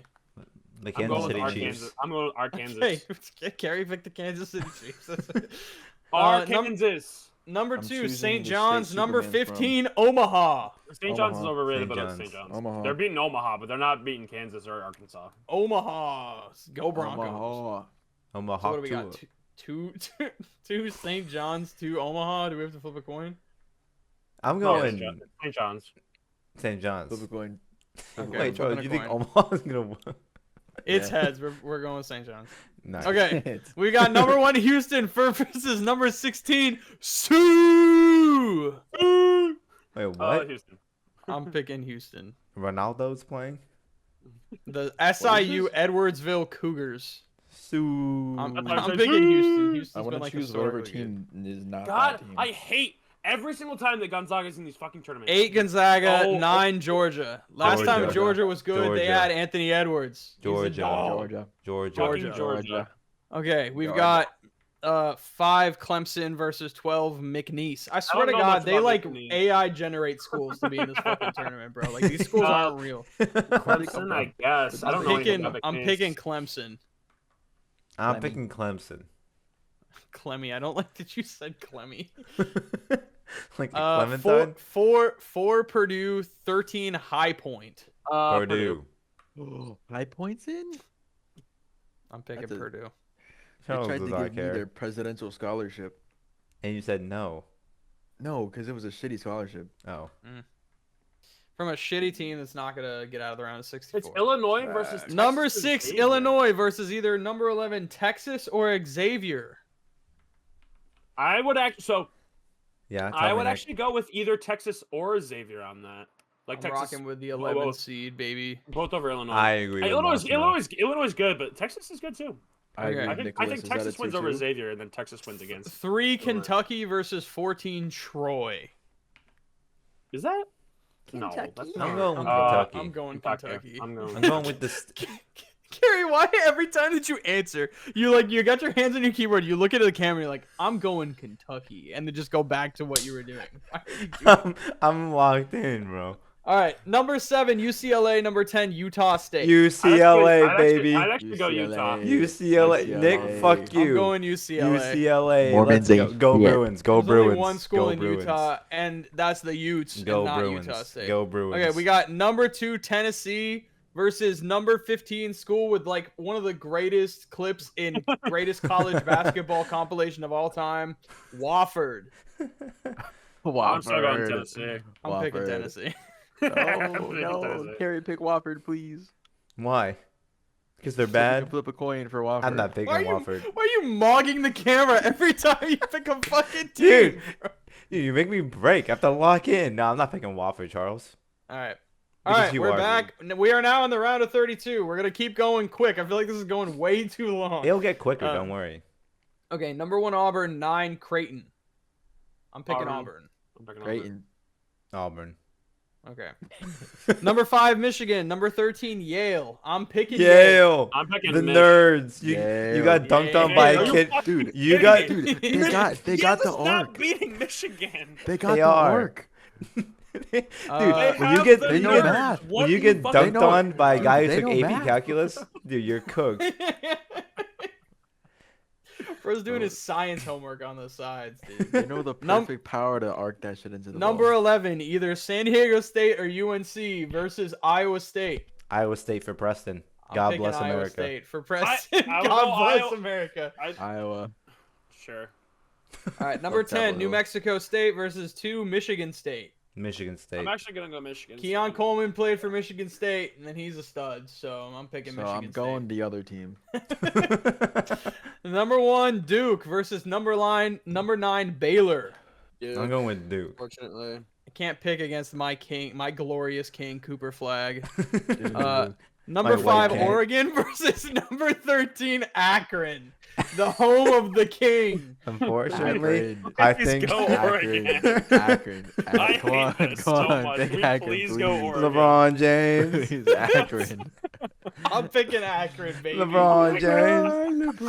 S1: the
S3: I'm
S1: Kansas
S3: going with
S1: City
S3: Arkansas.
S1: Chiefs.
S3: I'm going with Arkansas.
S2: Okay, Cary picked the Kansas City Chiefs.
S3: Arkansas.
S2: Number
S4: I'm
S2: 2
S4: choosing
S2: St.
S4: the
S2: John's,
S4: state
S2: number
S4: Superman's
S2: 15 Omaha.
S3: St. John's is
S4: Omaha.
S3: overrated,
S1: St.
S3: but it's
S1: John's.
S3: St. John's.
S4: Omaha.
S3: They're beating Omaha, but they're not beating Kansas or Arkansas.
S2: Omaha. Go Broncos.
S4: Omaha.
S1: Omaha.
S2: So what do we
S1: Tua.
S2: got? Two St. John's, 2 Omaha. Do we have to flip a coin?
S1: I'm
S3: No,
S1: going
S3: St. John's.
S1: St. John's.
S4: Flip a coin.
S2: Okay,
S1: Wait,
S2: I'm
S1: Charles,
S2: flipping
S1: you
S2: a
S1: think
S2: coin.
S1: Omaha's gonna win?
S2: It's
S4: Yeah.
S2: heads. We're going with St. John's.
S1: Nice.
S2: Okay. We got number 1 Houston versus number 16 Sioux.
S1: Wait, what?
S3: Houston.
S2: I'm picking Houston.
S1: Ronaldo's playing?
S2: The SIU Edwardsville Cougars.
S1: Sue.
S2: I'm
S3: That's what I said.
S2: picking Houston.
S4: I
S2: Houston's
S4: want
S2: been
S4: to
S2: like
S4: choose whatever
S2: historically good.
S4: team is not
S3: God,
S4: that team.
S3: I hate every single time that Gonzaga's in these fucking tournaments.
S2: 8 Gonzaga,
S3: Oh,
S2: 9 Georgia. Last time
S1: Georgia.
S2: Georgia was good, they
S1: Georgia.
S2: had Anthony Edwards. He's a
S1: Georgia.
S2: dog.
S4: Georgia.
S1: Georgia.
S3: Fucking
S2: Georgia.
S3: Georgia.
S2: Okay, we've
S4: Georgia.
S2: got 5 Clemson versus 12 McNeese. I swear to
S3: don't know
S2: God,
S3: much
S2: they
S3: about
S2: like
S3: McNeese.
S2: AI generate schools to be in this fucking tournament, bro. Like these schools aren't real.
S3: Clemson, I guess. I don't know anything about
S2: I'm
S3: McNeese.
S2: picking Clemson.
S1: I'm
S4: Clemmy.
S1: picking Clemson.
S2: Clemmy. I don't like that you said Clemmy.
S1: Like the Clementine?
S2: Four Purdue, 13 High Point.
S1: Purdue.
S4: High points in?
S2: I'm picking
S4: That's a-
S2: Purdue.
S4: They
S1: Charles
S4: tried
S1: does
S4: to
S1: not
S4: give me
S1: care.
S4: their presidential scholarship.
S1: And you said no.
S4: No, because it was a shitty scholarship.
S1: Oh.
S2: From a shitty team that's not gonna get out of the round of 64.
S3: It's Illinois versus Texas
S2: Number
S3: and
S2: 6
S3: Xavier.
S2: Illinois versus either number 11 Texas or Xavier.
S3: I would actually
S1: Yeah.
S3: I
S1: tell
S3: would
S1: me, Nick.
S3: actually go with either Texas or Xavier on that. Like
S2: I'm
S3: Texas,
S2: rocking with the
S3: Whoa,
S2: 11
S3: whoa.
S2: seed, baby.
S3: both over Illinois.
S1: I agree with
S3: Illinois,
S1: Massimo.
S3: Illinois is good, but Texas is good too.
S4: I
S2: Okay.
S4: agree
S3: I
S4: with
S3: think
S4: Nicholas. Is that
S3: Texas
S4: a
S3: wins over
S4: 2-2?
S3: Xavier, and then Texas wins against.
S2: 3
S3: Illinois.
S2: Kentucky versus 14 Troy.
S3: Is that? No,
S4: Kentucky?
S3: that's
S1: I'm
S3: not.
S1: going with Kentucky.
S2: I'm going Kentucky.
S3: I'm going.
S1: I'm going with this.
S2: Cary, why every time that you answer, you got your hands on your keyboard, you look into the camera, you're like, I'm going Kentucky, and then just go back to what you were doing. Why are you doing
S1: I'm locked in, bro.
S2: All right, number 7, UCLA. Number 10, Utah State.
S1: UCLA, baby.
S3: I'd actually go Utah.
S1: UCLA. Nick, fuck
S2: I'm
S1: you.
S2: going UCLA.
S1: UCLA.
S4: Mormons
S1: Let's go.
S4: ain't
S1: Go
S4: shit.
S1: Bruins. Go
S2: There's
S1: Bruins.
S2: only one school
S1: Go
S2: in
S1: Bruins.
S2: Utah, and that's the Utes,
S1: Go
S2: and not
S1: Bruins.
S2: Utah State.
S1: Go Bruins.
S2: Okay, we got number 2, Tennessee versus number 15 school with like one of the greatest clips in greatest college basketball compilation of all time, Wofford.
S3: I'm still going Tennessee.
S2: I'm picking Tennessee.
S4: Oh,
S3: I'm picking
S4: no.
S3: Tennessee.
S4: Carrie, pick Wofford, please.
S1: Why? Because they're
S4: So we can
S1: bad.
S4: flip a coin for Wofford.
S1: I'm not picking
S2: Why
S1: Wofford.
S2: are you mogging the camera every time you pick a fucking team?
S1: Dude, you make me break. I have to lock in. No, I'm not picking Wofford, Charles.
S2: All right.
S1: Because
S2: All right,
S1: you
S2: we're
S1: are,
S2: back. We are now in the round of 32. We're going to keep going quick. I feel like this is going way too long.
S1: It'll get quicker. Don't worry.
S2: Okay, number 1, Auburn. 9, Creighton. I'm picking Auburn.
S3: I'm picking
S4: Creighton.
S1: Auburn.
S2: Okay. Number 5, Michigan. Number 13, Yale. I'm picking
S1: Yale.
S3: I'm picking
S1: The
S3: Mich.
S1: nerds. You
S4: Yale.
S1: got dunked on by
S3: Yale.
S1: a kid.
S4: Dude,
S1: You got.
S4: dude, they got the
S3: Yale is
S4: arc.
S3: not beating Michigan.
S4: They got
S1: They
S4: the
S1: are.
S4: arc.
S1: Dude,
S3: They
S1: when you
S3: have
S1: get
S3: the
S4: they know
S1: when
S4: math.
S3: What
S1: you
S3: do
S1: get
S3: fucking-
S1: dunked on by a
S4: dude,
S1: guy who
S4: they
S1: took
S4: know
S1: AP
S4: math.
S1: calculus, dude, you're cooked.
S2: Bro's doing his science homework on the sides, dude.
S4: They know the
S2: Num-
S4: perfect power to arc that shit into the
S2: Number
S4: ball.
S2: 11, either San Diego State or UNC versus Iowa State.
S1: Iowa State for Preston.
S2: I'm
S1: God
S2: picking
S1: bless
S2: Iowa
S1: America.
S2: State for Preston.
S3: I will
S2: God
S3: go
S2: bless
S3: Iowa-
S2: America.
S4: Iowa.
S3: Sure.
S2: All right, number
S4: Fuck that
S2: 10, New
S4: little-
S2: Mexico State versus 2, Michigan State.
S1: Michigan State.
S3: I'm actually gonna go Michigan.
S2: Keon Coleman played for Michigan State, and then he's a stud, so I'm picking
S4: So
S2: Michigan
S4: I'm going the other team.
S2: State. Number 1, Duke versus number 9, Baylor.
S1: I'm going with Duke.
S5: Unfortunately.
S2: I can't pick against my glorious king, Cooper Flag.
S4: Dude,
S2: Number
S1: My white
S2: 5,
S1: king.
S2: Oregon versus number 13, Akron, the home of the king.
S1: Unfortunately,
S4: Akron.
S1: I
S3: Please
S1: think
S3: go Oregon.
S4: Akron.
S3: I
S4: Come on,
S3: hate this
S4: come
S3: so
S4: on.
S3: much.
S4: Pick
S3: Will you
S4: Akron,
S3: please go Oregon?
S1: LeBron James.
S4: Please, Akron.
S2: I'm picking Akron, baby.
S1: LeBron James.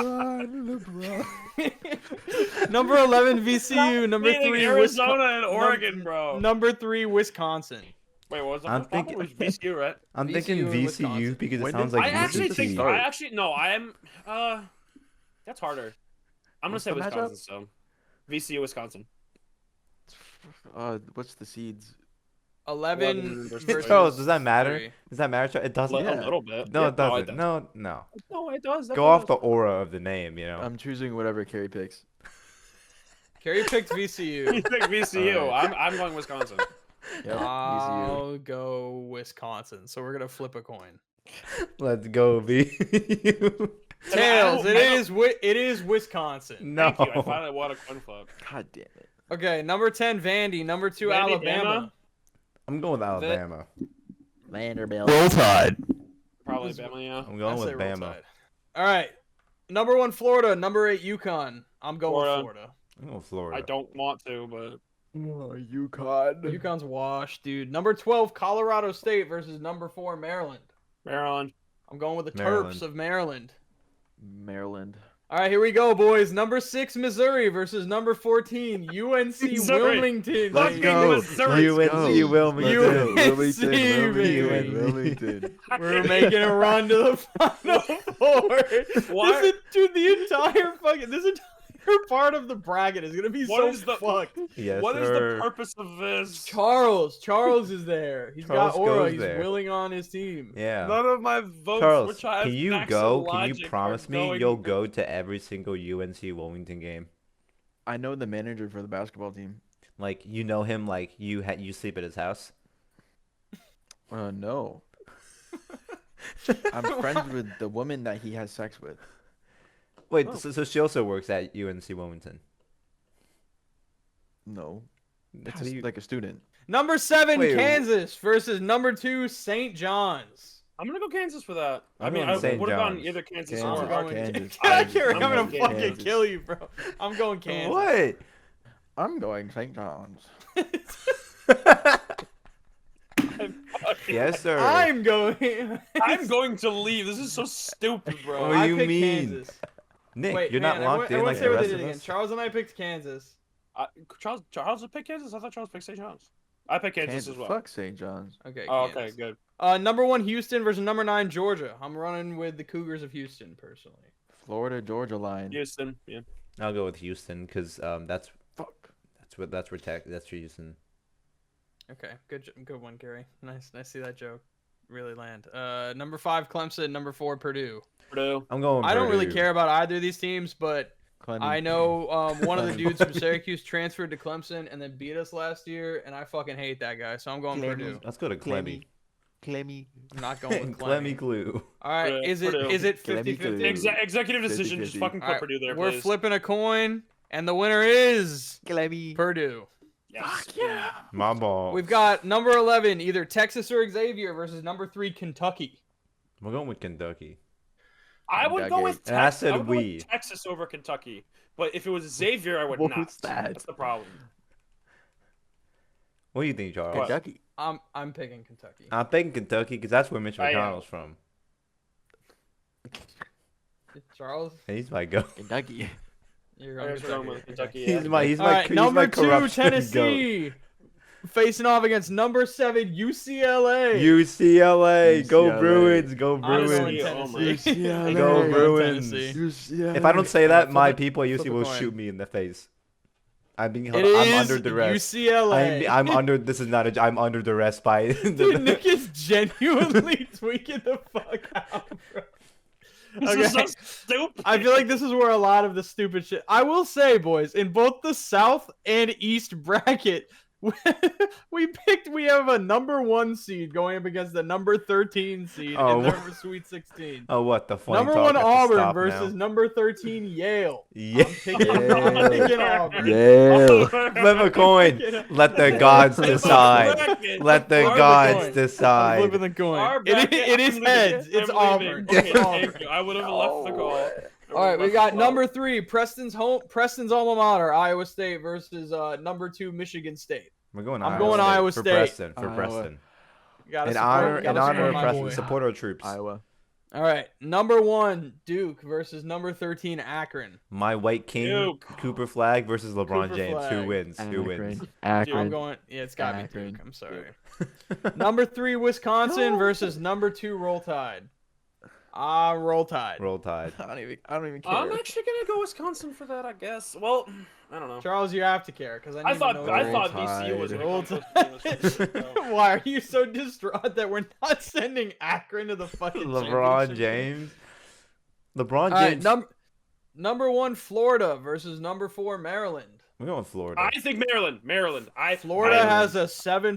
S2: Number 11, VCU. Number
S3: Beating
S2: 3,
S3: Arizona and Oregon, bro.
S2: Number 3, Wisconsin.
S3: Wait, what was that?
S1: I'm
S3: first one?
S1: thinking-
S3: It was VCU, right?
S1: I'm
S2: VCU
S1: thinking
S2: in
S1: VCU
S2: Wisconsin.
S1: because it
S4: When
S1: sounds
S4: did-
S1: like
S3: I actually
S1: VCU.
S3: think.
S4: start?
S3: I actually no. I am. That's harder. I'm gonna
S4: What's
S3: say
S4: the matchup?
S3: Wisconsin. So, VCU, Wisconsin.
S4: What's the seeds?
S2: 11
S3: versus
S2: versus
S1: Charles, does that matter?
S2: 3.
S1: Does that matter? It doesn't.
S3: A
S4: Yeah.
S3: little bit.
S1: No,
S3: Yeah,
S1: it doesn't.
S3: does.
S1: No.
S3: No, it does.
S1: Go off the aura of the name, you know.
S4: I'm choosing whatever Carrie picks.
S2: Cary picked
S3: You
S2: VCU.
S3: pick VCU.
S4: Alright.
S3: I'm going Wisconsin.
S4: Yep, VCU.
S2: I'll go Wisconsin. So we're gonna flip a coin.
S1: Let's go, VCU.
S2: Tails.
S3: I
S2: It is Wisconsin.
S1: No.
S3: Thank you. I finally won a coin flip.
S4: God damn it.
S2: Okay, number 10, Vandy. Number 2,
S3: Vandy,
S2: Alabama.
S1: I'm going with Alabama.
S4: Vanderbilt.
S3: Probably Bama. Yeah.
S1: I'm going
S2: I say
S1: with
S2: Roll
S1: Bama.
S2: Tide. All right. Number 1, Florida. Number 8, UConn. I'm going
S3: Florida.
S2: Florida.
S1: I'm going with Florida.
S3: I don't want to, but
S4: Oh, UConn.
S2: UConn's washed, dude. Number 12, Colorado State versus number 4, Maryland.
S3: Maryland.
S2: I'm going with the
S1: Maryland.
S2: Terps of Maryland.
S4: Maryland.
S2: All right, here we go, boys. Number 6, Missouri versus number 14, UNC
S3: Missouri.
S2: Wilmington.
S3: Let's
S2: baby.
S3: go. Missouri.
S1: UNC Wilmington.
S2: UNC, baby.
S4: Wilmington.
S2: We're making a run to the Final Four.
S3: Why-
S2: The entire part of the bracket is gonna be
S3: What
S2: so
S3: is the-
S2: fucked.
S1: Yes,
S3: What is
S1: sir.
S3: the purpose of this?
S2: Charles is there. He's
S1: Charles
S2: got aura.
S1: goes
S2: He's
S1: there.
S2: willing on his team.
S1: Yeah.
S3: None of my votes,
S1: Charles,
S3: which I have
S1: can you
S3: facts
S1: go?
S3: and
S1: Can
S3: logic,
S1: you
S3: are
S1: promise me
S3: going-
S1: you'll go to every single UNC Wilmington game?
S4: I know the manager for the basketball team.
S1: Like you know him, like you sleep at his house.
S4: No. I'm friends with the woman that he has sex with.
S1: Wait,
S3: Oh.
S1: so she also works at UNC Wilmington.
S4: No. It's
S1: How do you-
S4: like a student.
S2: Number 7,
S1: Wait,
S2: Kansas versus number 2, St. John's.
S3: I'm gonna go Kansas for that. I
S4: I'm
S3: mean,
S4: going
S3: I
S1: St.
S3: would have gone
S1: John's.
S3: either Kansas
S4: Kansas.
S3: or
S2: I'm going
S4: Kansas.
S2: Cary, I'm gonna
S3: I'm
S2: fucking
S4: Kansas.
S2: kill you, bro. I'm going Kansas.
S1: What?
S4: I'm going St. John's.
S1: Yes, sir.
S2: I'm going.
S3: I'm going to leave. This is so stupid, bro.
S1: What do
S2: I
S1: you
S2: picked
S1: mean?
S2: Kansas.
S1: Nick,
S2: Wait,
S1: you're not
S2: man,
S1: locked in
S2: everyone
S1: like
S2: say
S1: the
S2: what they
S1: rest
S2: did
S1: of
S2: again.
S1: us.
S2: Charles and I picked Kansas.
S3: Charles picked Kansas. I thought Charles picked St. John's. I picked Kansas as well.
S4: Fuck St. John's.
S2: Okay.
S3: Oh, okay,
S2: Kansas.
S3: good.
S2: Number 1, Houston versus number 9, Georgia. I'm running with the Cougars of Houston personally.
S4: Florida Georgia line.
S3: Houston, yeah.
S1: I'll go with Houston because that's
S4: Fuck.
S1: that's for Houston.
S2: Okay, good one, Cary. Nice to see that joke really land. Number 5, Clemson. Number 4, Purdue.
S3: Purdue.
S1: I'm going.
S2: I don't really
S1: Purdue.
S2: care about either of these teams, but
S4: Clemmy.
S2: I know one of the
S4: Clemmy.
S2: dudes from Syracuse transferred to Clemson and then beat us last year, and I fucking hate that guy, so I'm going
S4: Clemmy.
S2: Purdue.
S1: Let's go to Clemmy.
S4: Clemmy.
S2: I'm not going with
S1: Clemmy
S2: Clemmy.
S1: Clue.
S2: All right,
S3: Purdue.
S2: is it
S3: Purdue.
S2: 50-50?
S4: Clemmy.
S3: Executive decision. Just
S4: 50-50.
S3: fucking put
S2: All right,
S3: Purdue there,
S2: we're
S3: please.
S2: flipping a coin, and the winner is
S4: Clemmy.
S2: Purdue.
S3: Yes.
S4: Yeah.
S1: My ball.
S2: We've got number 11, either Texas or Xavier versus number 3, Kentucky.
S1: We're going with Kentucky.
S3: I would go with
S1: And I
S3: Texas.
S1: said
S3: I would go with
S1: we.
S3: Texas over Kentucky. But if it was Xavier, I would
S4: What's
S3: not.
S4: that?
S3: That's the problem.
S1: What do you think, Charles?
S3: What?
S4: Kentucky.
S2: I'm picking Kentucky.
S1: I'm thinking Kentucky because that's where Mitch
S3: I am.
S1: McConnell's from.
S2: Charles,
S1: And he's my go.
S4: Kentucky.
S2: you're
S3: I
S2: going
S3: was going
S2: Kentucky.
S3: with Kentucky.
S1: He's
S3: yeah.
S1: my he's
S2: All
S1: my
S2: right,
S1: he's
S2: number
S1: my
S2: 2,
S1: corruption goat.
S2: Tennessee, facing off against number 7, UCLA.
S1: UCLA, go
S4: UCLA.
S1: Bruins, go
S2: I'm going
S1: Bruins.
S3: Oh my-
S2: Tennessee.
S4: UCLA.
S1: Go
S2: I'm going
S1: Bruins.
S2: Tennessee.
S1: If I don't say that, my
S2: flip it-
S1: people at UC
S2: flip a
S1: will
S2: coin.
S1: shoot me in the face. I'm being
S2: It
S1: held.
S2: is
S1: I'm under duress.
S2: UCLA.
S1: I'm under. This is not a. I'm under duress by.
S2: Dude, Nick is genuinely tweaking the fuck out, bro.
S3: This is so stupid.
S2: I feel like this is where a lot of the stupid shit. I will say, boys, in both the South and East bracket, we have a number 1 seed going up against the number 13 seed
S1: Oh,
S2: in the Sweet 16.
S1: Oh, what the funny
S2: Number
S1: talk
S2: 1
S1: has to
S2: Auburn
S1: stop
S2: versus
S1: now.
S2: number 13 Yale.
S1: Yeah.
S2: I'm picking Auburn.
S4: Yeah.
S1: Flip a coin. Let the gods decide. Let the
S3: Flip a
S1: gods
S2: coin. I'm
S1: decide.
S2: flipping the coin.
S3: Our
S2: It
S3: bracket,
S2: is
S3: I'm leaving.
S2: heads.
S3: I'm
S2: It's
S3: leaving.
S2: Auburn.
S3: Okay,
S2: It's Auburn.
S3: thank you. I would have left the call.
S2: All right, we got number 3, Preston's alma mater, Iowa State versus number 2, Michigan State.
S1: We're going.
S2: I'm
S1: Iowa
S2: going
S1: State.
S2: Iowa
S1: for
S2: State.
S1: Preston. For
S4: Iowa.
S1: Preston.
S2: Gotta
S1: In
S2: support-
S1: honor
S2: gotta
S1: of
S2: support my
S1: Preston.
S2: boy.
S1: Support our troops.
S4: Iowa.
S2: All right, number 1, Duke versus number 13, Akron.
S1: My white king.
S3: Duke.
S1: Cooper Flag versus LeBron
S2: Cooper
S1: James.
S2: Flag.
S1: Who wins? Who wins?
S4: Akron.
S2: I'm going. Yeah, it's gotta be
S4: Akron.
S2: Duke. I'm sorry. Number 3, Wisconsin versus number 2, Roll Tide. Roll Tide.
S1: Roll Tide.
S4: I don't even care.
S3: I'm actually gonna go Wisconsin for that, I guess. Well, I don't know.
S2: Charles, you have to care because I
S3: I
S2: need
S3: thought
S2: to know.
S3: I
S2: your
S3: thought
S4: Roll
S3: VCU was
S4: Tide.
S3: gonna
S2: Roll
S3: come
S2: Tide.
S3: close to Wisconsin, so.
S2: Why are you so distraught that we're not sending Akron to the fucking
S1: LeBron
S2: championship?
S1: James. LeBron
S2: All right,
S1: James.
S2: number 1, Florida versus number 4, Maryland.
S1: We're going Florida.
S3: I think Maryland.
S2: Florida
S3: I-
S2: has a
S4: I'm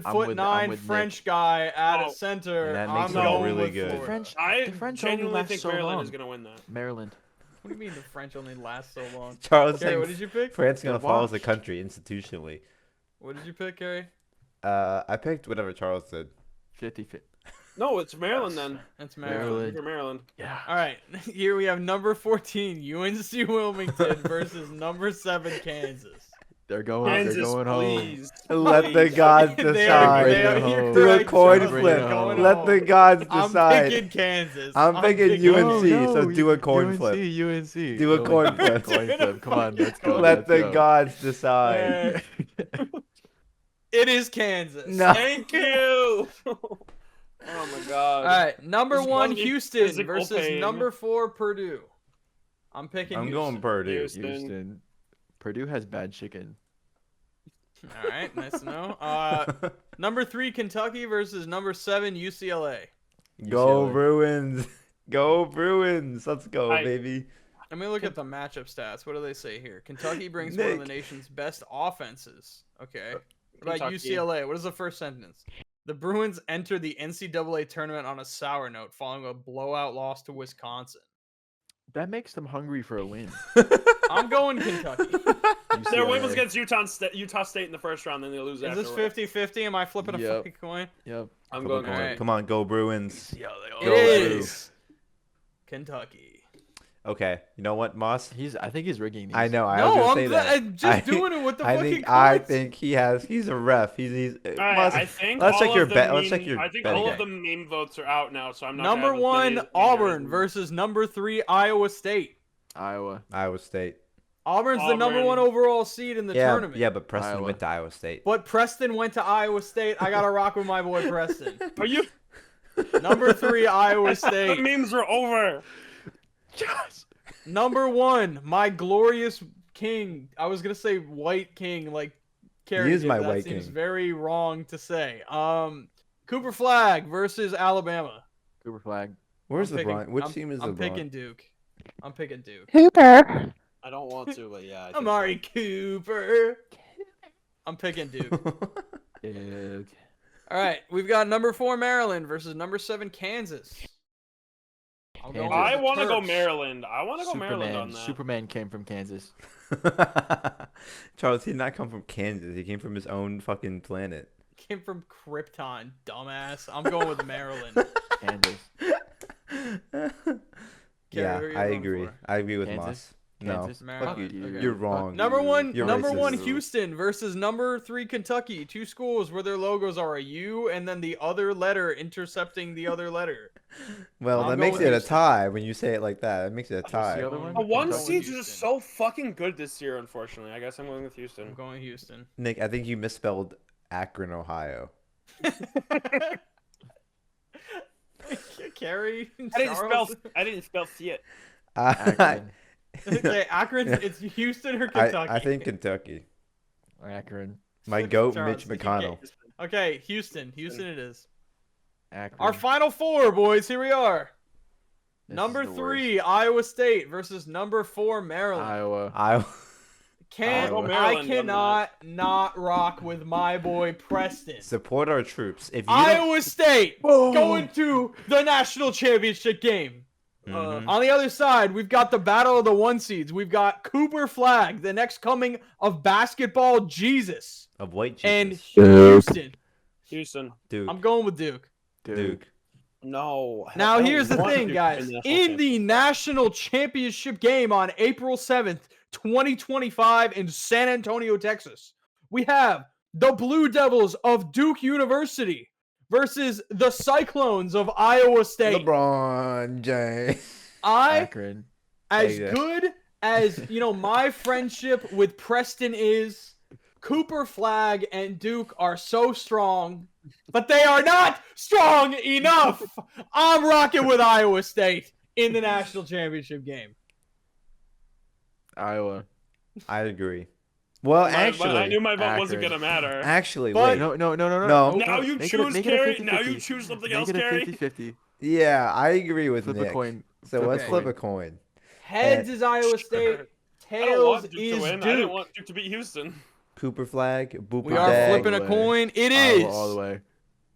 S2: 7'9"
S4: with
S2: French guy at
S3: Oh.
S2: a center.
S1: And that
S2: I'm
S1: makes
S3: it
S2: going
S1: really
S2: with
S1: good.
S2: Florida.
S4: French.
S3: I
S4: The French only
S3: genuinely
S4: last
S3: think
S4: so
S3: Maryland
S4: long.
S3: is gonna win that.
S4: Maryland.
S2: What do you mean the French only last so long?
S1: Charles
S2: Cary, what
S1: thinks
S2: did you pick?
S1: France is gonna
S4: Yeah,
S1: follow the
S4: watch.
S1: country institutionally.
S2: What did you pick, Cary?
S1: I picked whatever Charles said.
S4: 50-50.
S3: No, it's Maryland then.
S2: That's Maryland.
S4: Maryland.
S3: For Maryland.
S4: Yeah.
S2: All right, here we have number 14, UNC Wilmington versus number 7, Kansas.
S4: They're going.
S3: Kansas,
S4: they're going home.
S3: please.
S1: Let the
S3: Please.
S1: gods
S2: They are-
S1: decide.
S2: they are-
S4: Bring it
S2: you're
S4: home.
S1: Do a
S2: correct,
S1: coin
S2: Charles,
S4: Bring
S1: flip.
S4: it
S2: they're going
S4: home.
S1: Let
S2: home.
S1: the gods
S2: I'm
S1: decide.
S2: picking Kansas.
S1: I'm picking UNC, so do a coin
S4: UNC,
S1: flip.
S4: UNC.
S1: Do a
S4: Go
S1: coin
S4: with
S1: flip.
S4: Coin flip. Come on, let's go.
S1: Let
S4: let's
S1: the
S4: go.
S1: gods decide.
S2: It is Kansas.
S1: No.
S3: Thank you. Oh my god.
S2: All right, number
S3: This
S2: 1,
S3: one is
S2: Houston
S3: physical
S2: versus
S3: pain.
S2: number 4, Purdue. I'm picking
S1: I'm
S2: Houston.
S1: going Purdue.
S3: Houston.
S4: Houston. Purdue has bad chicken.
S2: All right, nice to know. Number 3, Kentucky versus number 7, UCLA.
S1: Go
S4: UCLA.
S1: Bruins. Go Bruins. Let's go,
S3: I-
S1: baby.
S2: Let me look at the matchup stats. What do they say here? Kentucky brings one of the
S1: Nick.
S2: nation's best offenses. Okay. What about
S3: Kentucky.
S2: UCLA? What is the first sentence? The Bruins entered the NCAA tournament on a sour note following a blowout loss to Wisconsin.
S4: That makes them hungry for a win.
S2: I'm going Kentucky.
S3: Their win was
S4: UCLA.
S3: against Utah State in the first round, then they lose
S2: Is
S3: after.
S2: this 50-50? Am I flipping a
S4: Yep.
S2: fucking coin?
S4: Yep.
S3: I'm
S1: Flip a
S3: going.
S1: coin.
S2: Alright.
S1: Come on, go Bruins.
S4: See how they
S2: It
S1: Go
S2: is Kentucky.
S1: Okay, you know what, Moss?
S4: I think he's rigging these.
S1: I know. I was
S2: No,
S1: gonna say that.
S2: I'm just doing it with the
S1: I
S2: fucking
S1: think
S2: coins.
S1: he's a ref. He's
S3: Alright, I think
S1: let's check
S3: all
S1: your
S3: of the
S1: bet.
S3: meme,
S1: Let's check your
S3: I think
S1: betting
S3: all of
S1: guy.
S3: the meme votes are out now, so I'm not.
S2: Number
S3: gonna have as
S2: one,
S3: many as
S2: Auburn
S3: many.
S2: versus number 3, Iowa State.
S4: Iowa.
S1: Iowa State.
S2: Auburn's the number
S3: Auburn.
S2: 1 overall seed in the tournament.
S1: Yeah, but Preston
S4: Iowa.
S1: went to Iowa State.
S2: But Preston went to Iowa State. I gotta rock with my boy Preston.
S3: Are you?
S2: Number 3, Iowa
S3: The
S2: State.
S3: memes are over.
S2: Number 1, my glorious king. I was gonna say white king, like Cary
S1: He is
S2: did.
S1: my
S2: That
S1: white
S2: seems
S1: king.
S2: very wrong to say. Cooper Flag versus Alabama.
S4: Cooper Flag.
S1: Where's
S2: I'm picking-
S1: LeBron? Which
S2: I'm-
S1: team is
S2: I'm
S1: LeBron?
S2: picking Duke. I'm picking Duke.
S5: I don't want to, but yeah. I think
S2: Amari Cooper. I'm picking Duke.
S4: Duke.
S2: All right, we've got number 4 Maryland versus number 7 Kansas. I'm going
S4: Kansas.
S2: with
S3: I
S2: the
S3: want to go
S2: Terps.
S3: Maryland. I want to go Maryland on that.
S4: Superman came from Kansas.
S1: Charles, he did not come from Kansas. He came from his own fucking planet.
S2: Came from Krypton, dumbass. I'm going with Maryland.
S4: Kansas.
S1: Yeah,
S2: who are you
S1: I
S2: going
S1: agree.
S2: for?
S1: I agree with
S4: Kansas?
S1: Moss. No,
S4: Kansas?
S2: Maryland.
S4: Fuck you.
S2: Okay.
S1: you're wrong.
S2: Number one,
S1: You're
S2: number
S1: racist.
S2: 1 Houston versus number 3 Kentucky. 2 schools where their logos are a U and then the other letter intercepting the other letter.
S1: Well,
S2: I'm
S1: that
S2: going
S1: makes
S2: with
S1: it a
S2: Houston.
S1: tie when you say it like that. It makes it a
S4: the
S1: tie.
S4: other one?
S3: The one
S2: going
S3: seeds are
S2: Houston.
S3: just so fucking good this year. Unfortunately, I guess I'm going with
S2: I'm
S3: Houston.
S2: going Houston.
S1: Nick, I think you misspelled Akron, Ohio.
S2: Cary,
S3: I didn't spell see it.
S4: Akron.
S2: Okay, Akron. It's Houston or Kentucky.
S1: I think Kentucky.
S4: Akron.
S1: My goat,
S2: Charles,
S1: Mitch McConnell.
S2: Okay, Houston. Houston it is.
S4: Akron.
S2: Our final 4, boys. Here we are.
S4: This
S2: Number
S4: is the
S2: 3, Iowa State versus number 4,
S4: worst.
S2: Maryland.
S4: Iowa.
S1: Iowa.
S2: Can't,
S3: I'll
S2: I
S3: go Maryland on
S2: cannot not rock with my boy Preston.
S1: Support our troops. If you don't-
S2: Iowa State going to the national championship game.
S1: Mhm.
S2: On the other side, we've got the battle of the 1 seeds. We've got Cooper Flag, the next coming of basketball Jesus,
S1: of white
S2: and
S1: Jesus.
S2: Houston.
S3: Houston.
S1: Duke.
S2: I'm going with Duke.
S1: Duke.
S3: No.
S2: Now
S3: I don't
S2: here's the
S3: want
S2: thing,
S3: Duke to
S2: guys.
S3: win the national
S2: In
S3: championship.
S2: the national championship game on April 7th, 2025 in San Antonio, Texas, we have the Blue Devils of Duke University versus the Cyclones of Iowa State.
S1: LeBron James.
S2: I,
S4: Akron.
S2: as
S1: Yeah.
S2: good as, my friendship with Preston is, Cooper Flag and Duke are so strong, but they are not strong enough. I'm rocking with Iowa State in the national championship game.
S4: Iowa.
S1: I agree. Well,
S3: But I knew
S1: actually,
S3: my vote wasn't
S4: Akron.
S3: gonna matter.
S2: But-
S1: wait.
S4: No.
S1: No.
S3: Now you
S4: Make it a-
S3: choose
S4: make it a
S3: Cary. Now
S4: 50-50.
S3: you choose something
S4: Make
S3: else,
S4: it a
S3: Cary.
S4: 50-50.
S1: Yeah, I agree with
S4: Flip
S1: Nick.
S4: a coin.
S1: So
S4: Flip a
S1: let's
S4: coin.
S1: flip a coin.
S2: Heads is Iowa State.
S3: I don't
S2: Tails
S3: want Duke
S2: is
S3: to win. I
S2: Duke.
S3: didn't want Duke to beat Houston.
S1: Cooper Flag, Booper
S2: We are
S1: Dag.
S2: flipping a
S4: All the way.
S2: coin. It is
S4: Iowa all the way.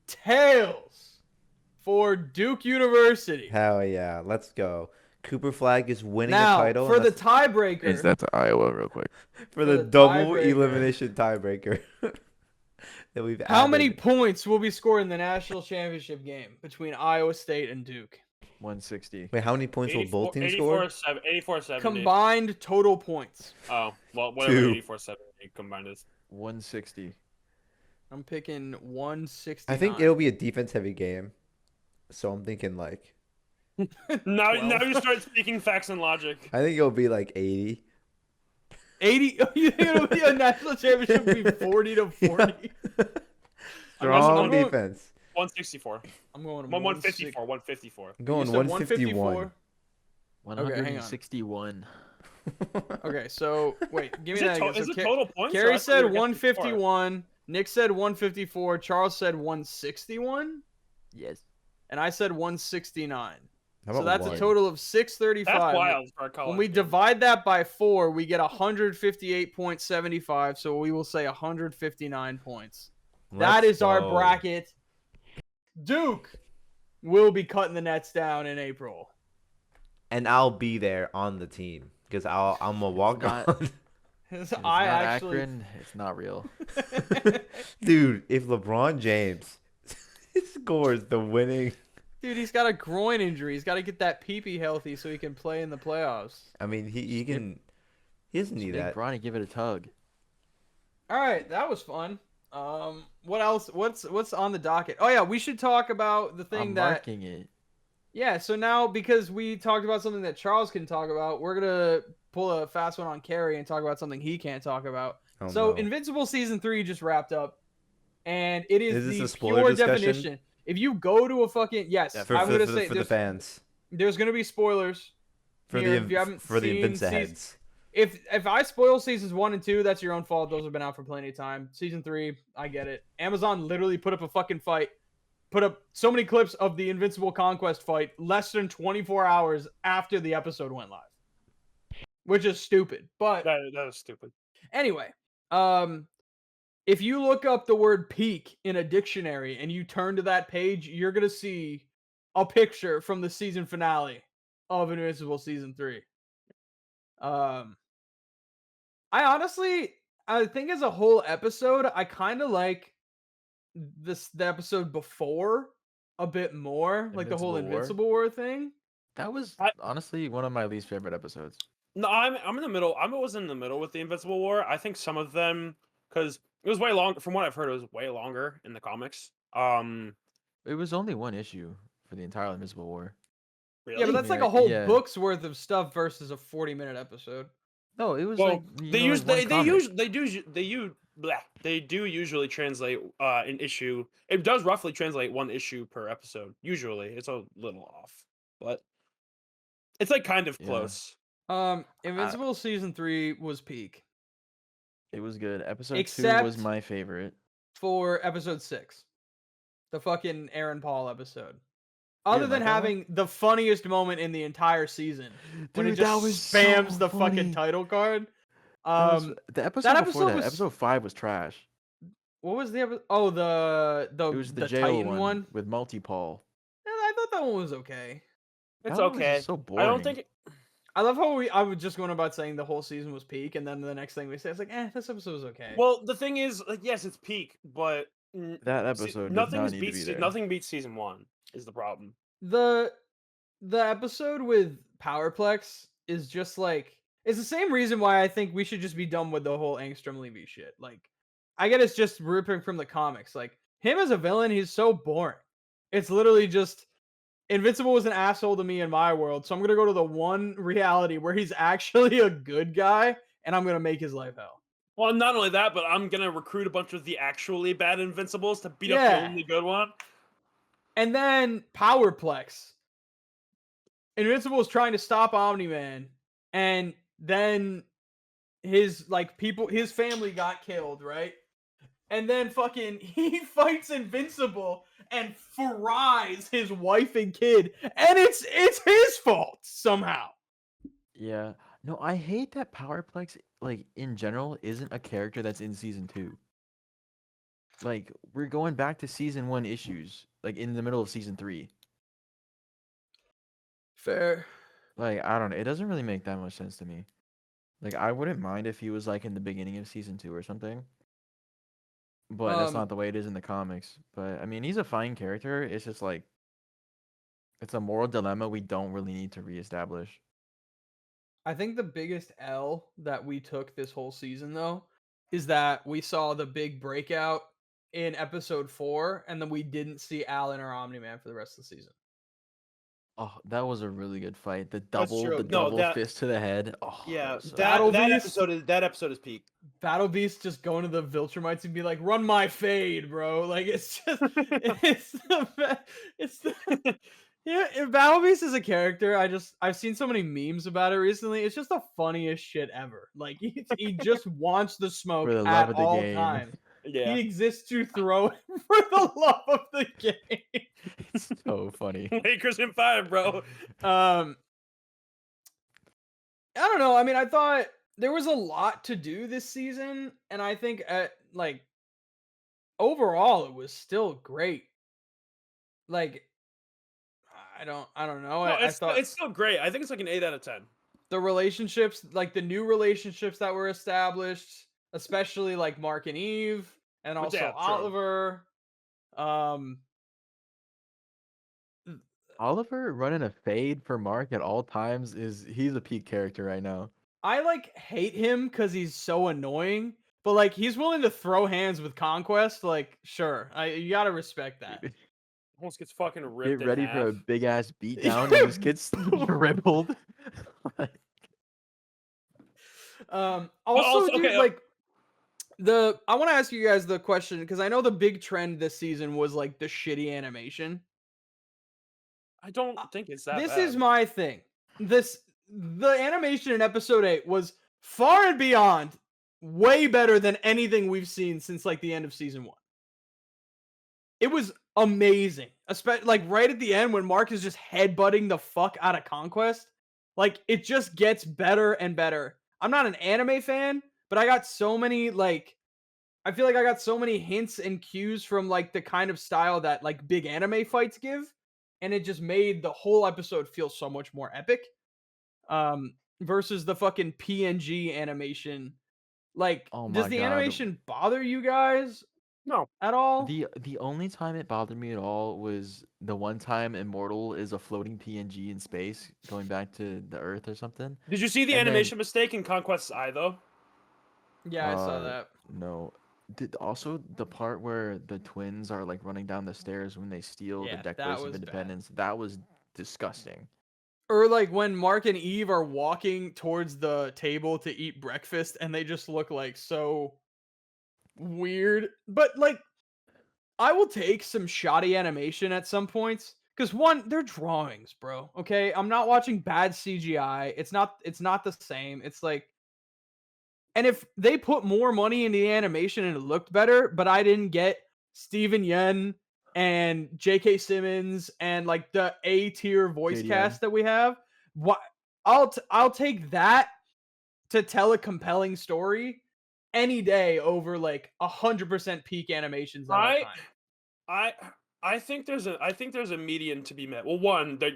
S2: tails for Duke University.
S1: Hell yeah, let's go. Cooper Flag is winning
S2: Now,
S1: a title.
S2: for
S1: and
S2: the
S1: that's-
S2: tiebreaker,
S4: Is that to Iowa real quick?
S1: for the
S2: the
S1: double
S2: tiebreaker.
S1: elimination tiebreaker that we've
S2: how many
S1: added.
S2: points will be scored in the national championship game between Iowa State and Duke?
S4: 160.
S1: Wait, how many points will both teams score?
S3: 84-70.
S2: Combined total points.
S3: Oh, well, whatever.
S1: 2.
S3: 84-70 combined is.
S4: 160.
S2: I'm picking 160.
S1: I think it'll be a defense-heavy game, so I'm thinking like
S3: Now
S2: Well.
S3: you start speaking facts and logic.
S1: I think it'll be like 80.
S2: 80. You think it'll be a national championship will be 40 to 40?
S1: Strong
S2: I'm going-
S1: defense.
S3: 164.
S2: I'm going
S3: 154. 154.
S1: I'm going
S2: You said
S1: 151.
S4: 161.
S2: Okay, so wait, give
S3: Is
S2: me
S3: it,
S2: that.
S3: to-
S2: again.
S3: is
S2: So
S3: it
S2: Ca-
S3: total points? or I
S2: Cary
S3: thought
S2: said
S3: we were guessing before?
S2: 151. Nick said 154. Charles said 161.
S4: Yes.
S2: And I said 169.
S1: How
S2: So
S1: about
S2: that's
S1: one?
S2: a total of
S3: That's
S2: 635.
S3: wild for a college.
S2: When we
S3: game.
S2: divide that by 4, we get 158.75. So we will say 159 points. That
S1: Let's
S2: is our
S1: go.
S2: bracket. Duke will be cutting the nets down in April.
S1: And I'll be there on the team. because I'm a walk
S4: not-
S1: on.
S2: His
S4: If it's
S2: eye
S4: not
S2: actually.
S4: Akron, it's not real.
S1: Dude, if LeBron James scores the winning,
S2: Dude, he's got a groin injury. He's got to get that pee-pee healthy so he can play in the playoffs.
S1: I mean, he can. He doesn't need
S4: Make
S1: that.
S4: Bronny give it a tug.
S2: All right, that was fun. What else? What's on the docket? Oh yeah, we should talk about the thing
S4: I'm
S2: that.
S4: marking it.
S2: Yeah, so now because we talked about something that Charles can talk about, we're gonna pull a fast one on Cary and talk about something he can't talk about.
S1: Oh,
S2: So
S1: no.
S2: Invincible season 3 just wrapped up, and it is
S1: this
S2: the
S1: a spoiler
S2: pure
S1: discussion?
S2: definition. If you go to a fucking yes,
S4: Yeah,
S2: I'm gonna say
S1: for the fans,
S2: there's gonna be spoilers
S1: for
S2: here
S1: the
S2: if you haven't
S1: for the
S2: seen
S1: Invincible heads.
S2: If I spoil seasons 1 and 2, that's your own fault. Those have been out for plenty of time. Season 3, I get it. Amazon literally put up a fucking fight. Put up so many clips of the Invincible Conquest fight less than 24 hours after the episode went live. Which is stupid. But
S3: That was stupid.
S2: anyway, if you look up the word peak in a dictionary and you turn to that page, you're going to see a picture from the season finale of Invincible season 3. I think as a whole episode, I kind of like the episode before a bit more, like the whole
S4: Invincible War?
S2: Invincible War thing.
S4: That was
S3: I-
S4: honestly one of my least favorite episodes.
S3: No, I'm in the middle. I was in the middle with the Invincible War. I think some of them, because it was way longer. From what I've heard, it was way longer in the comics.
S4: It was only one issue for the entire Invincible War.
S3: Really?
S2: Yeah, but that's like
S4: Yeah,
S2: a whole
S4: yeah.
S2: book's worth of stuff versus a 40-minute episode.
S4: No, it was
S3: Well,
S4: like
S3: they
S4: you know,
S3: use
S4: like one comic.
S3: they do usually translate an issue. It does roughly translate one issue per episode. Usually, it's a little off, but it's like kind of
S4: Yeah.
S3: close.
S2: Invincible season 3 was peak
S4: It was good. Episode 2 was
S2: Except-
S4: my favorite.
S2: for episode 6, the fucking Aaron Paul episode. Other
S4: didn't
S2: than
S4: like that one?
S2: having the funniest moment in the entire season, when it
S4: Dude,
S2: just
S4: that was
S2: spams
S4: so
S2: the fucking
S4: funny.
S2: title card.
S4: That was- the episode before
S2: episode
S4: that,
S2: was-
S4: episode 5 was trash.
S2: What was the episode? Oh, the
S4: It was the jail
S2: Titan one.
S4: with Multi-Paul.
S2: I thought that one was okay.
S3: It's
S4: That one was
S3: okay.
S4: just so
S3: I
S4: boring.
S3: don't think.
S2: I love how I was just going about saying the whole season was peak, and then the next thing we say is like, this episode was okay.
S3: Well, the thing is, like, yes, it's peak, but
S4: that episode did not need to be there.
S3: nothing beats season 1 is the problem.
S2: the episode with Powerplex is just like, it's the same reason why I think we should just be done with the whole Angstrom Levy shit. Like, I get it's just ripping from the comics. Like, him as a villain, he's so boring. It's literally just Invincible was an asshole to me in my world, so I'm gonna go to the one reality where he's actually a good guy, and I'm gonna make his life hell.
S3: Well, not only that, but I'm gonna recruit a bunch of the actually bad Invincibles to beat up
S2: Yeah.
S3: the only good one.
S2: And then Powerplex. Invincible is trying to stop Omni-Man, and then his family got killed, right? And then fucking he fights Invincible and fries his wife and kid, and it's his fault somehow.
S4: Yeah. No, I hate that Powerplex, like, in general, isn't a character that's in season 2. Like, we're going back to season 1 issues, like, in the middle of season 3.
S2: Fair.
S4: Like, I don't know. It doesn't really make that much sense to me. Like, I wouldn't mind if he was, like, in the beginning of season 2 or something. But that's not the way it is in the comics. But, I mean, he's a fine character. It's just, like, it's a moral dilemma we don't really need to reestablish.
S2: I think the biggest L that we took this whole season, though, is that we saw the big breakout in episode 4, and then we didn't see Alan or Omni-Man for the rest of the season.
S4: Oh, that was a really good fight. The
S5: That's
S4: double,
S5: true.
S4: the
S5: No,
S4: double
S5: that-
S4: fist to the head. Oh,
S5: Yeah,
S4: was so
S2: Battle
S5: that
S2: Beast.
S5: episode is peak.
S2: Battle Beast just going to the Viltrumites and be like, "Run my fade, bro!" Like, it's just, it's the yeah. If Battle Beast is a character, I've seen so many memes about it recently. It's just the funniest shit ever. Like, he just wants the smoke
S4: For the love
S2: at
S4: of the
S2: all
S4: game.
S2: times.
S3: Yeah.
S2: He exists to throw it for the love of the game.
S4: It's so funny.
S3: Lakers in 5, bro.
S2: I don't know. I mean, I thought there was a lot to do this season, and I think like overall it was still great. Like, I don't know.
S3: No,
S2: I thought
S3: it's still great. I think it's like an 8 out of 10.
S2: the relationships, like the new relationships that were established, especially like Mark and Eve, and
S3: But
S2: also
S3: yeah, true.
S2: Oliver. Um,
S4: Oliver running a fade for Mark at all times he's a peak character right now.
S2: I like hate him because he's so annoying, but like he's willing to throw hands with Conquest. Like, sure, you gotta respect that.
S3: Almost gets fucking
S4: Get
S3: ripped
S4: ready
S3: in
S4: for a
S3: half.
S4: big ass beatdown and just gets dribbled.
S2: Also,
S3: also,
S2: dude,
S3: okay,
S2: like I want to ask you guys the question because I know the big trend this season was like the shitty animation.
S3: I don't think it's that
S2: This
S3: bad.
S2: is my thing. The animation in episode 8 was far and beyond way better than anything we've seen since like the end of season 1. It was amazing. Especially like right at the end when Mark is just headbutting the fuck out of Conquest. Like it just gets better and better. I'm not an anime fan, but I got so many like I feel like I got so many hints and cues from like the kind of style that like big anime fights give, and it just made the whole episode feel so much more epic. Versus the fucking PNG animation. Like,
S4: Oh
S2: does
S4: my
S2: the
S4: god.
S2: animation bother you guys
S3: No.
S2: at all?
S4: The only time it bothered me at all was the one time Immortal is a floating PNG in space going back to the Earth or something.
S3: Did you see the
S4: And then-
S3: animation mistake in Conquest's Eye though?
S2: Yeah, I saw that.
S4: No. Also the part where the twins are like running down the stairs when they steal
S2: Yeah,
S4: the
S2: that
S4: Declaration of
S2: was bad.
S4: Independence, that was disgusting.
S2: Or like when Mark and Eve are walking towards the table to eat breakfast and they just look like so weird. But like I will take some shoddy animation at some points cuz one, they're drawings, bro. Okay? I'm not watching bad CGI. It's not the same. It's like and if they put more money into the animation and it looked better, but I didn't get Steven Yeun and J.K. Simmons and like the A tier voice
S4: JDM.
S2: cast that we have, what I'll take that to tell a compelling story any day over like 100% peak animations at all time.
S3: I think there's a median to be met. Well, one, the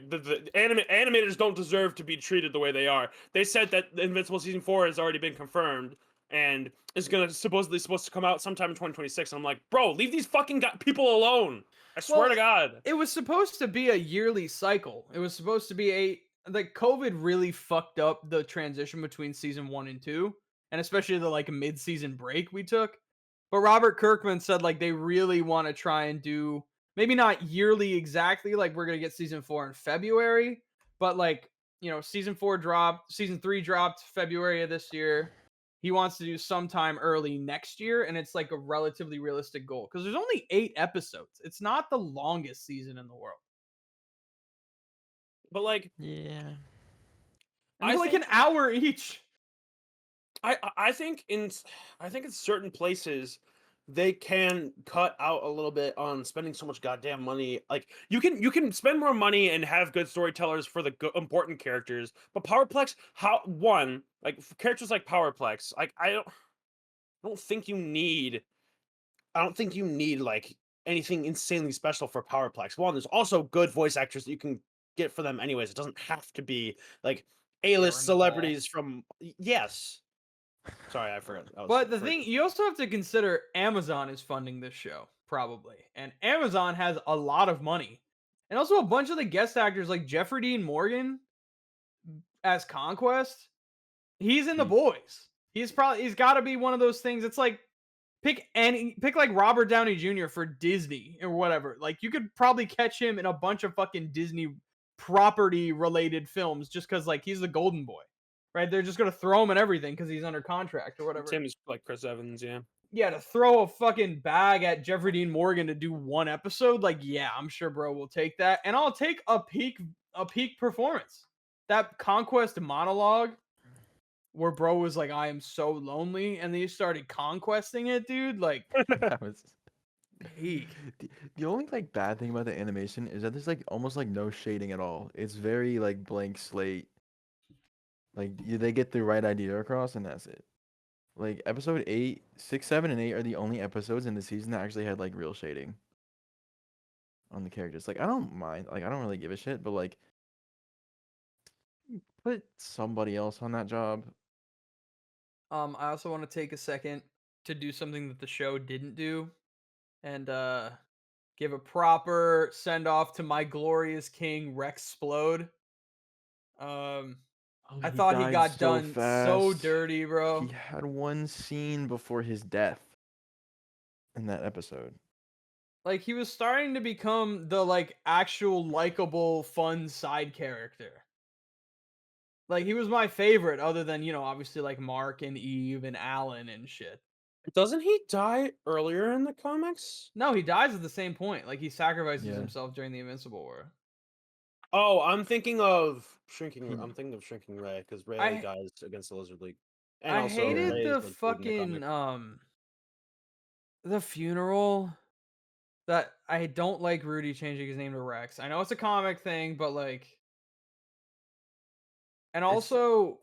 S3: animators don't deserve to be treated the way they are. They said that Invincible season 4 has already been confirmed and is supposed to come out sometime in 2026. And I'm like, bro, leave these fucking people alone. I swear to God.
S2: It was supposed to be a yearly cycle. It was supposed to be like COVID really fucked up the transition between season 1 and 2, and especially the like mid-season break we took. But Robert Kirkman said like they really want to try and do maybe not yearly exactly, like we're going to get season 4 in February, but like, season 3 dropped February of this year. He wants to do sometime early next year, and it's like a relatively realistic goal because there's only 8 episodes. It's not the longest season in the world.
S3: But like,
S4: Yeah.
S2: And they're like an hour each.
S3: I think in certain places they can cut out a little bit on spending so much goddamn money. Like you can spend more money and have good storytellers for the important characters. But Powerplex, characters like Powerplex, like I don't think you need like anything insanely special for Powerplex. One, there's also good voice actors that you can get for them anyways. It doesn't have to be like A-list
S2: Aaron
S3: celebrities from yes. Sorry, I forgot.
S2: But the thing, you also have to consider Amazon is funding this show, probably. And Amazon has a lot of money. And also a bunch of the guest actors like Jeffrey Dean Morgan as Conquest. He's in The Boys. He's got to be one of those things. It's like pick like Robert Downey Jr. for Disney or whatever. Like you could probably catch him in a bunch of fucking Disney property related films just because like he's the golden boy. Right? They're just gonna throw him in everything because he's under contract or whatever.
S3: Tim is like Chris Evans, yeah.
S2: Yeah, to throw a fucking bag at Jeffrey Dean Morgan to do one episode, like, yeah, I'm sure bro will take that. And I'll take a peak performance. That Conquest monologue where bro was like, I am so lonely, and then he started conquesting it, dude. Like
S4: That was
S2: peak.
S4: the only like bad thing about the animation is that there's like almost like no shading at all. It's very like blank slate. Like they get the right idea across and that's it. Like episode 8, 6, 7, and 8 are the only episodes in the season that actually had like real shading on the characters. Like I don't mind, like I don't really give a shit, but like Put somebody else on that job.
S2: I also want to take a second to do something that the show didn't do, and give a proper send off to my glorious king Rex Splode. I
S4: He
S2: thought he
S4: died
S2: got
S4: so
S2: done so
S4: fast.
S2: dirty, bro.
S4: He had one scene before his death in that episode.
S2: Like he was starting to become the like actual likable, fun side character. Like he was my favorite, other than obviously like Mark and Eve and Alan and shit.
S5: Doesn't he die earlier in the comics?
S2: No, he dies at the same point. Like he sacrifices
S4: Yeah.
S2: himself during the Invincible War.
S5: Oh, I'm thinking of Shrinking.
S4: He-
S5: I'm thinking of Shrinking Ray because Ray
S2: I-
S5: dies against the Lizard League, and
S2: I
S5: also
S2: hated
S5: Ray
S2: the
S5: is included in the
S2: fucking
S5: comic.
S2: the funeral. That I don't like Rudy changing his name to Rex. I know it's a comic thing, but like, and
S4: It's-
S2: also,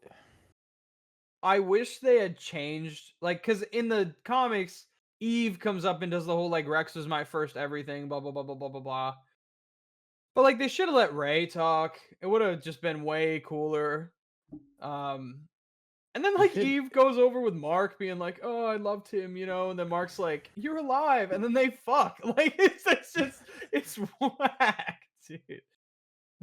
S2: I wish they had changed, like, because in the comics, Eve comes up and does the whole like Rex was my first everything, blah blah blah blah blah blah blah. But like, they should have let Ray talk. It would have just been way cooler. And then like
S4: could-
S2: Eve goes over with Mark, being like, "Oh, I loved him," and then Mark's like, "You're alive," and then they fuck. Like it's just it's whack, dude.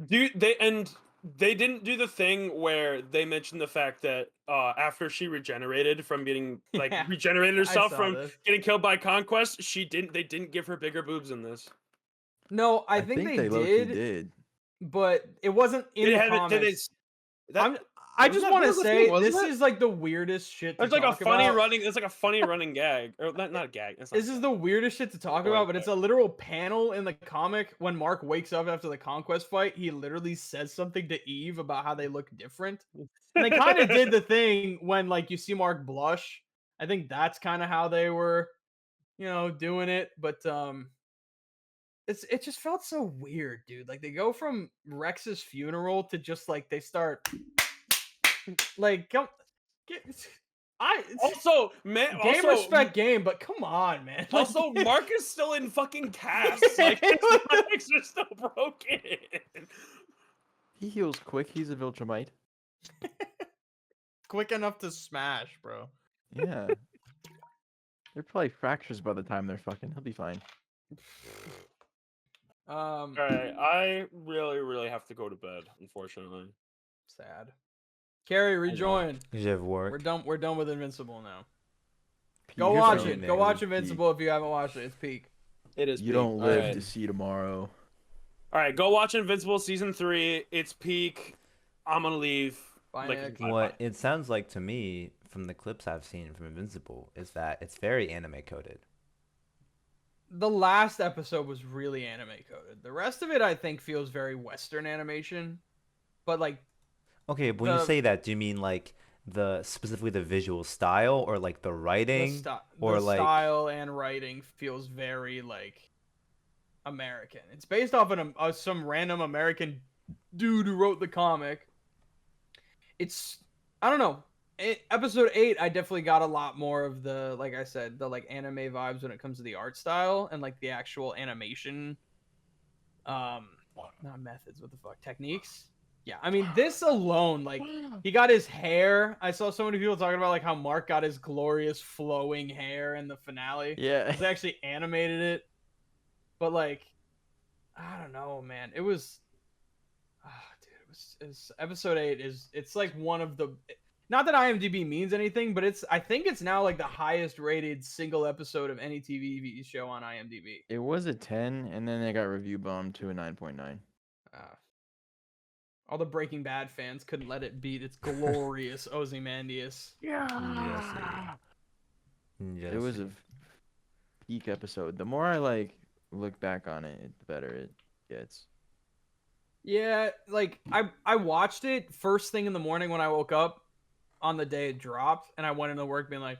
S5: Dude, they didn't do the thing where they mentioned the fact that after she regenerated from getting
S2: Yeah,
S5: regenerated
S2: I
S5: herself
S2: saw
S5: from
S2: this.
S5: getting killed by Conquest, they didn't give her bigger boobs in this.
S2: No, I think they
S4: low-key
S2: did, but it wasn't in the comics.
S5: Did they, that,
S2: I
S5: wasn't
S2: just
S5: that
S2: want to
S5: part of the
S2: say
S5: thing, wasn't
S2: this
S5: it?
S2: is like the weirdest shit to
S5: It's like a
S2: talk
S5: funny
S2: about.
S5: running. It's like a funny running gag, or not a gag. It's not
S2: This is the weirdest shit to talk
S5: Go
S2: about,
S5: ahead,
S2: but
S5: go
S2: it's a literal panel in the comic when Mark wakes up after the Conquest fight. He literally says something to Eve about how they look different. And they kind of did the thing when like you see Mark blush. I think that's kind of how they were, doing it. But it just felt so weird, dude. Like they go from Rex's funeral to just like they start like come get
S5: Also, man.
S2: game
S5: Also,
S2: respect game, but come on, man. Like,
S5: also, Mark is still in fucking casts. Like his legs are still broken.
S4: He heals quick. He's a Viltrumite.
S2: quick enough to smash, bro.
S4: Yeah. They're probably fractures by the time they're fucking. He'll be fine.
S5: All right, I really, really have to go to bed. Unfortunately.
S2: Sad. Cary, rejoin.
S1: You have work.
S2: We're done with Invincible now.
S4: Peak
S2: Go
S1: You're
S2: watch
S1: going
S2: it.
S1: there.
S2: Go watch
S4: Peak.
S2: Invincible if you haven't watched it. It's peak.
S5: It is.
S4: You
S5: peak.
S4: don't live
S5: Alright.
S4: to see tomorrow.
S5: All right, go watch Invincible season 3. It's peak. I'm gonna leave.
S2: Bye,
S5: Like,
S2: Nick.
S5: bye.
S1: What it sounds like to me from the clips I've seen from Invincible is that it's very anime coded.
S2: The last episode was really anime coded. The rest of it, I think, feels very Western animation. But like,
S1: Okay, but when you
S2: The-
S1: say that, do you mean like specifically the visual style or like the writing or
S2: the
S1: like
S2: style and writing feels very like American. It's based off some random American dude who wrote the comic. It's I don't know. Episode 8, I definitely got a lot more of the, like I said, the like anime vibes when it comes to the art style and like the actual animation. Not methods. What the fuck? Techniques. Yeah, I mean this alone, like he got his hair. I saw so many people talking about like how Mark got his glorious flowing hair in the finale.
S4: Yeah.
S2: They actually animated it, but like, I don't know, man. It was, dude. It was episode 8 it's like one of the, not that IMDb means anything, but I think it's now like the highest rated single episode of any TV show on IMDb.
S4: It was a 10, and then they got review bumped to a 9.9.
S2: All the Breaking Bad fans couldn't let it beat its glorious Ozymandias.
S1: Jesse.
S4: It was a peak episode. The more I like look back on it, the better it gets.
S2: Yeah, like I watched it first thing in the morning when I woke up on the day it dropped, and I went into work being like,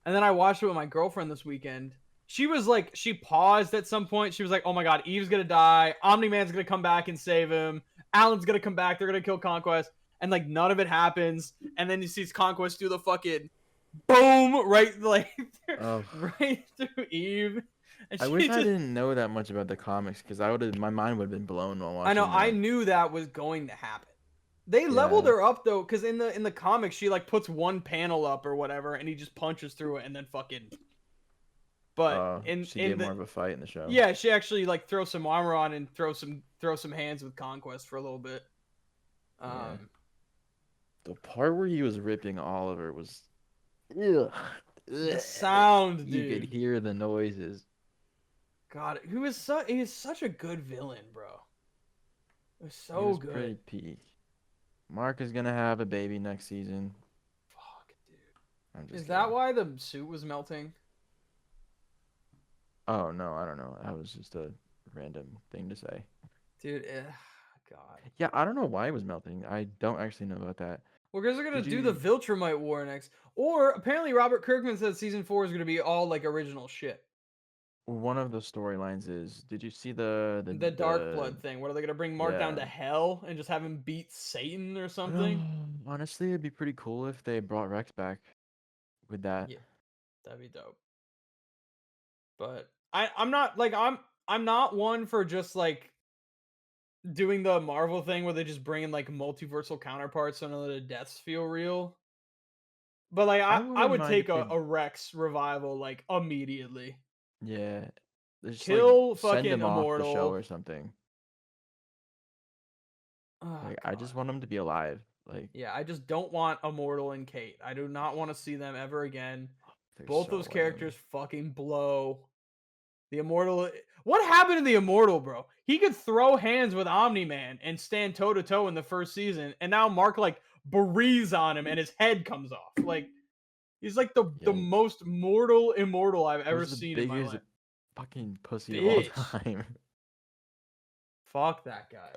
S2: and then I watched it with my girlfriend this weekend. She was like, she paused at some point. She was like, "Oh my god, Eve's gonna die. Omni-Man's gonna come back and save him. Alan's gonna come back. They're gonna kill Conquest." And like none of it happens. And then you see Conquest do the fucking boom right like right through Eve. And
S4: I
S2: she
S4: wish I
S2: just-
S4: didn't know that much about the comics because my mind would have been blown while watching.
S2: I know.
S4: that.
S2: I knew that was going to happen. They leveled
S4: Yeah.
S2: her up though, because in the comics she like puts one panel up or whatever, and he just punches through it and then fucking. But
S4: She
S2: in
S4: get
S2: the
S4: more of a fight in the show.
S2: yeah, she actually like throws some armor on and throw some hands with Conquest for a little bit.
S4: Yeah. The part where he was ripping Oliver was, ugh,
S2: The sound,
S4: you could
S2: dude.
S4: hear the noises.
S2: God, he is such a good villain, bro. It was
S4: He
S2: so
S4: was
S2: good.
S4: pretty peak. Mark is gonna have a baby next season.
S2: Fuck, dude.
S4: I'm just
S2: Is that
S4: kidding.
S2: why the suit was melting?
S4: Oh no, I don't know. That was just a random thing to say.
S2: Dude, God.
S4: Yeah, I don't know why it was melting. I don't actually know about that.
S2: Well, because they're gonna
S4: Did
S2: do the
S4: you-
S2: Viltrumite War next, or apparently Robert Kirkman said season 4 is gonna be all like original shit.
S4: One of the storylines is, did you see the
S2: The Dark Blood thing. What are they gonna bring Mark down to
S4: yeah.
S2: hell and just have him beat Satan or
S4: I
S2: something?
S4: don't know. Honestly, it'd be pretty cool if they brought Rex back with that.
S2: Yeah, that'd be dope. But I'm not like I'm not one for just like doing the Marvel thing where they just bring in like multiversal counterparts so none of the deaths feel real. But like
S4: I
S2: I
S4: wouldn't
S2: would
S4: mind
S2: take
S4: if they
S2: a Rex revival like immediately.
S4: yeah. Just
S2: Kill
S4: like send
S2: fucking
S4: him off the show
S2: Immortal.
S4: or something.
S2: Oh,
S4: Like I just
S2: God.
S4: want him to be alive. Like
S2: Yeah, I just don't want Immortal and Kate. I do not want to see them ever again.
S4: they're
S2: Both
S4: so
S2: those
S4: lame.
S2: characters fucking blow. The Immortal. What happened to the Immortal, bro? He could throw hands with Omni Man and stand toe to toe in the first season, and now Mark like bereaves on him and his head comes off. Like he's like the
S4: Yeah,
S2: most mortal immortal I've ever
S4: was the
S2: seen in my
S4: biggest
S2: life.
S4: fucking pussy of all
S2: Bitch.
S4: time.
S2: Fuck that guy.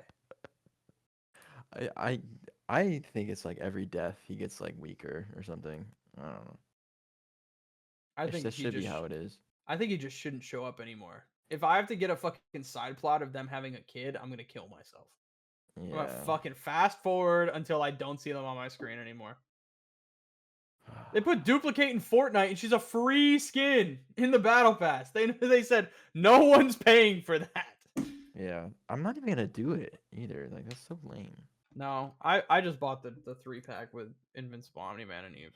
S4: I think it's like every death he gets like weaker or something. I don't know.
S2: I think
S4: That
S2: he
S4: should be
S2: just.
S4: how it is.
S2: I think he just shouldn't show up anymore. If I have to get a fucking side plot of them having a kid, I'm gonna kill myself. I'm gonna
S4: Yeah.
S2: fucking fast forward until I don't see them on my screen anymore. They put Duplicate in Fortnite, and she's a free skin in the Battle Pass. They said no one's paying for that.
S4: Yeah. I'm not even gonna do it either. Like that's so lame.
S2: No, I just bought the 3-pack with Invincible, Omni-Man, and Eve.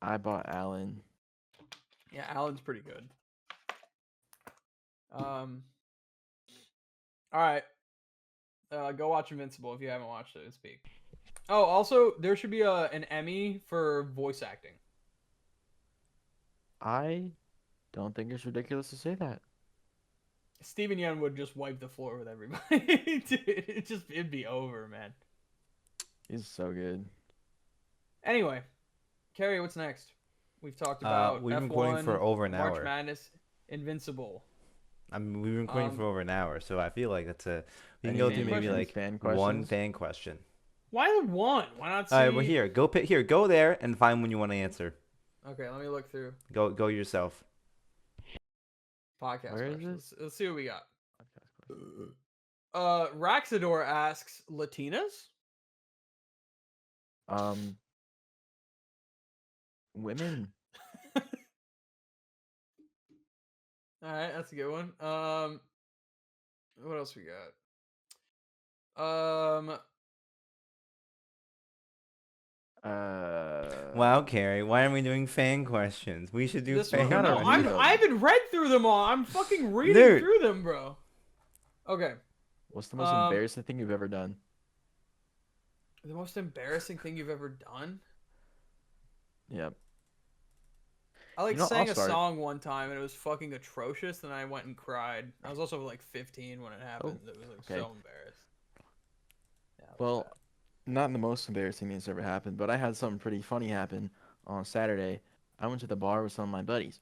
S4: I bought Alan.
S2: Yeah, Alan's pretty good. All right. Go watch Invincible if you haven't watched it and speak. Oh, also there should be an Emmy for voice acting.
S4: I don't think it's ridiculous to say that.
S2: Steven Yeun would just wipe the floor with everybody. Dude, it'd be over, man.
S4: He's so good.
S2: Anyway, Cary, what's next? We've talked about
S1: we've been
S2: F1,
S1: recording for over an
S2: March
S1: hour.
S2: Madness, Invincible.
S1: I mean, we've been recording for over an hour, so I feel like we can
S4: Any
S1: go
S4: fan
S1: through maybe
S2: questions?
S1: like
S4: Fan
S1: one
S4: questions?
S1: fan question.
S2: Why the one? Why not see?
S1: All right, well here, go there and find one you want to answer.
S2: Okay, let me look through
S1: Go yourself.
S2: podcast
S4: Where is
S2: questions. Let's see what we got. Raxador asks, Latinas?
S4: Women.
S2: All right, that's a good one. What else we got?
S1: Wow, Cary, why aren't we doing fan questions? We should do
S2: This
S1: fan
S2: one.
S4: gotta
S2: No,
S4: read
S1: questions.
S4: them.
S2: I haven't read through them all. I'm fucking reading
S1: Dude.
S2: through them, bro. Okay.
S4: What's the most embarrassing thing you've ever done?
S2: The most embarrassing thing you've ever done?
S4: Yep.
S2: I like
S4: You know,
S2: sang
S4: I'll
S2: a
S4: start.
S2: song one time and it was fucking atrocious, and I went and cried. I was also like 15 when it happened. It was like
S4: okay.
S2: so embarrassed. Yeah, it was
S4: Well,
S2: bad.
S4: not the most embarrassing thing that's ever happened, but I had something pretty funny happen on Saturday. I went to the bar with some of my buddies,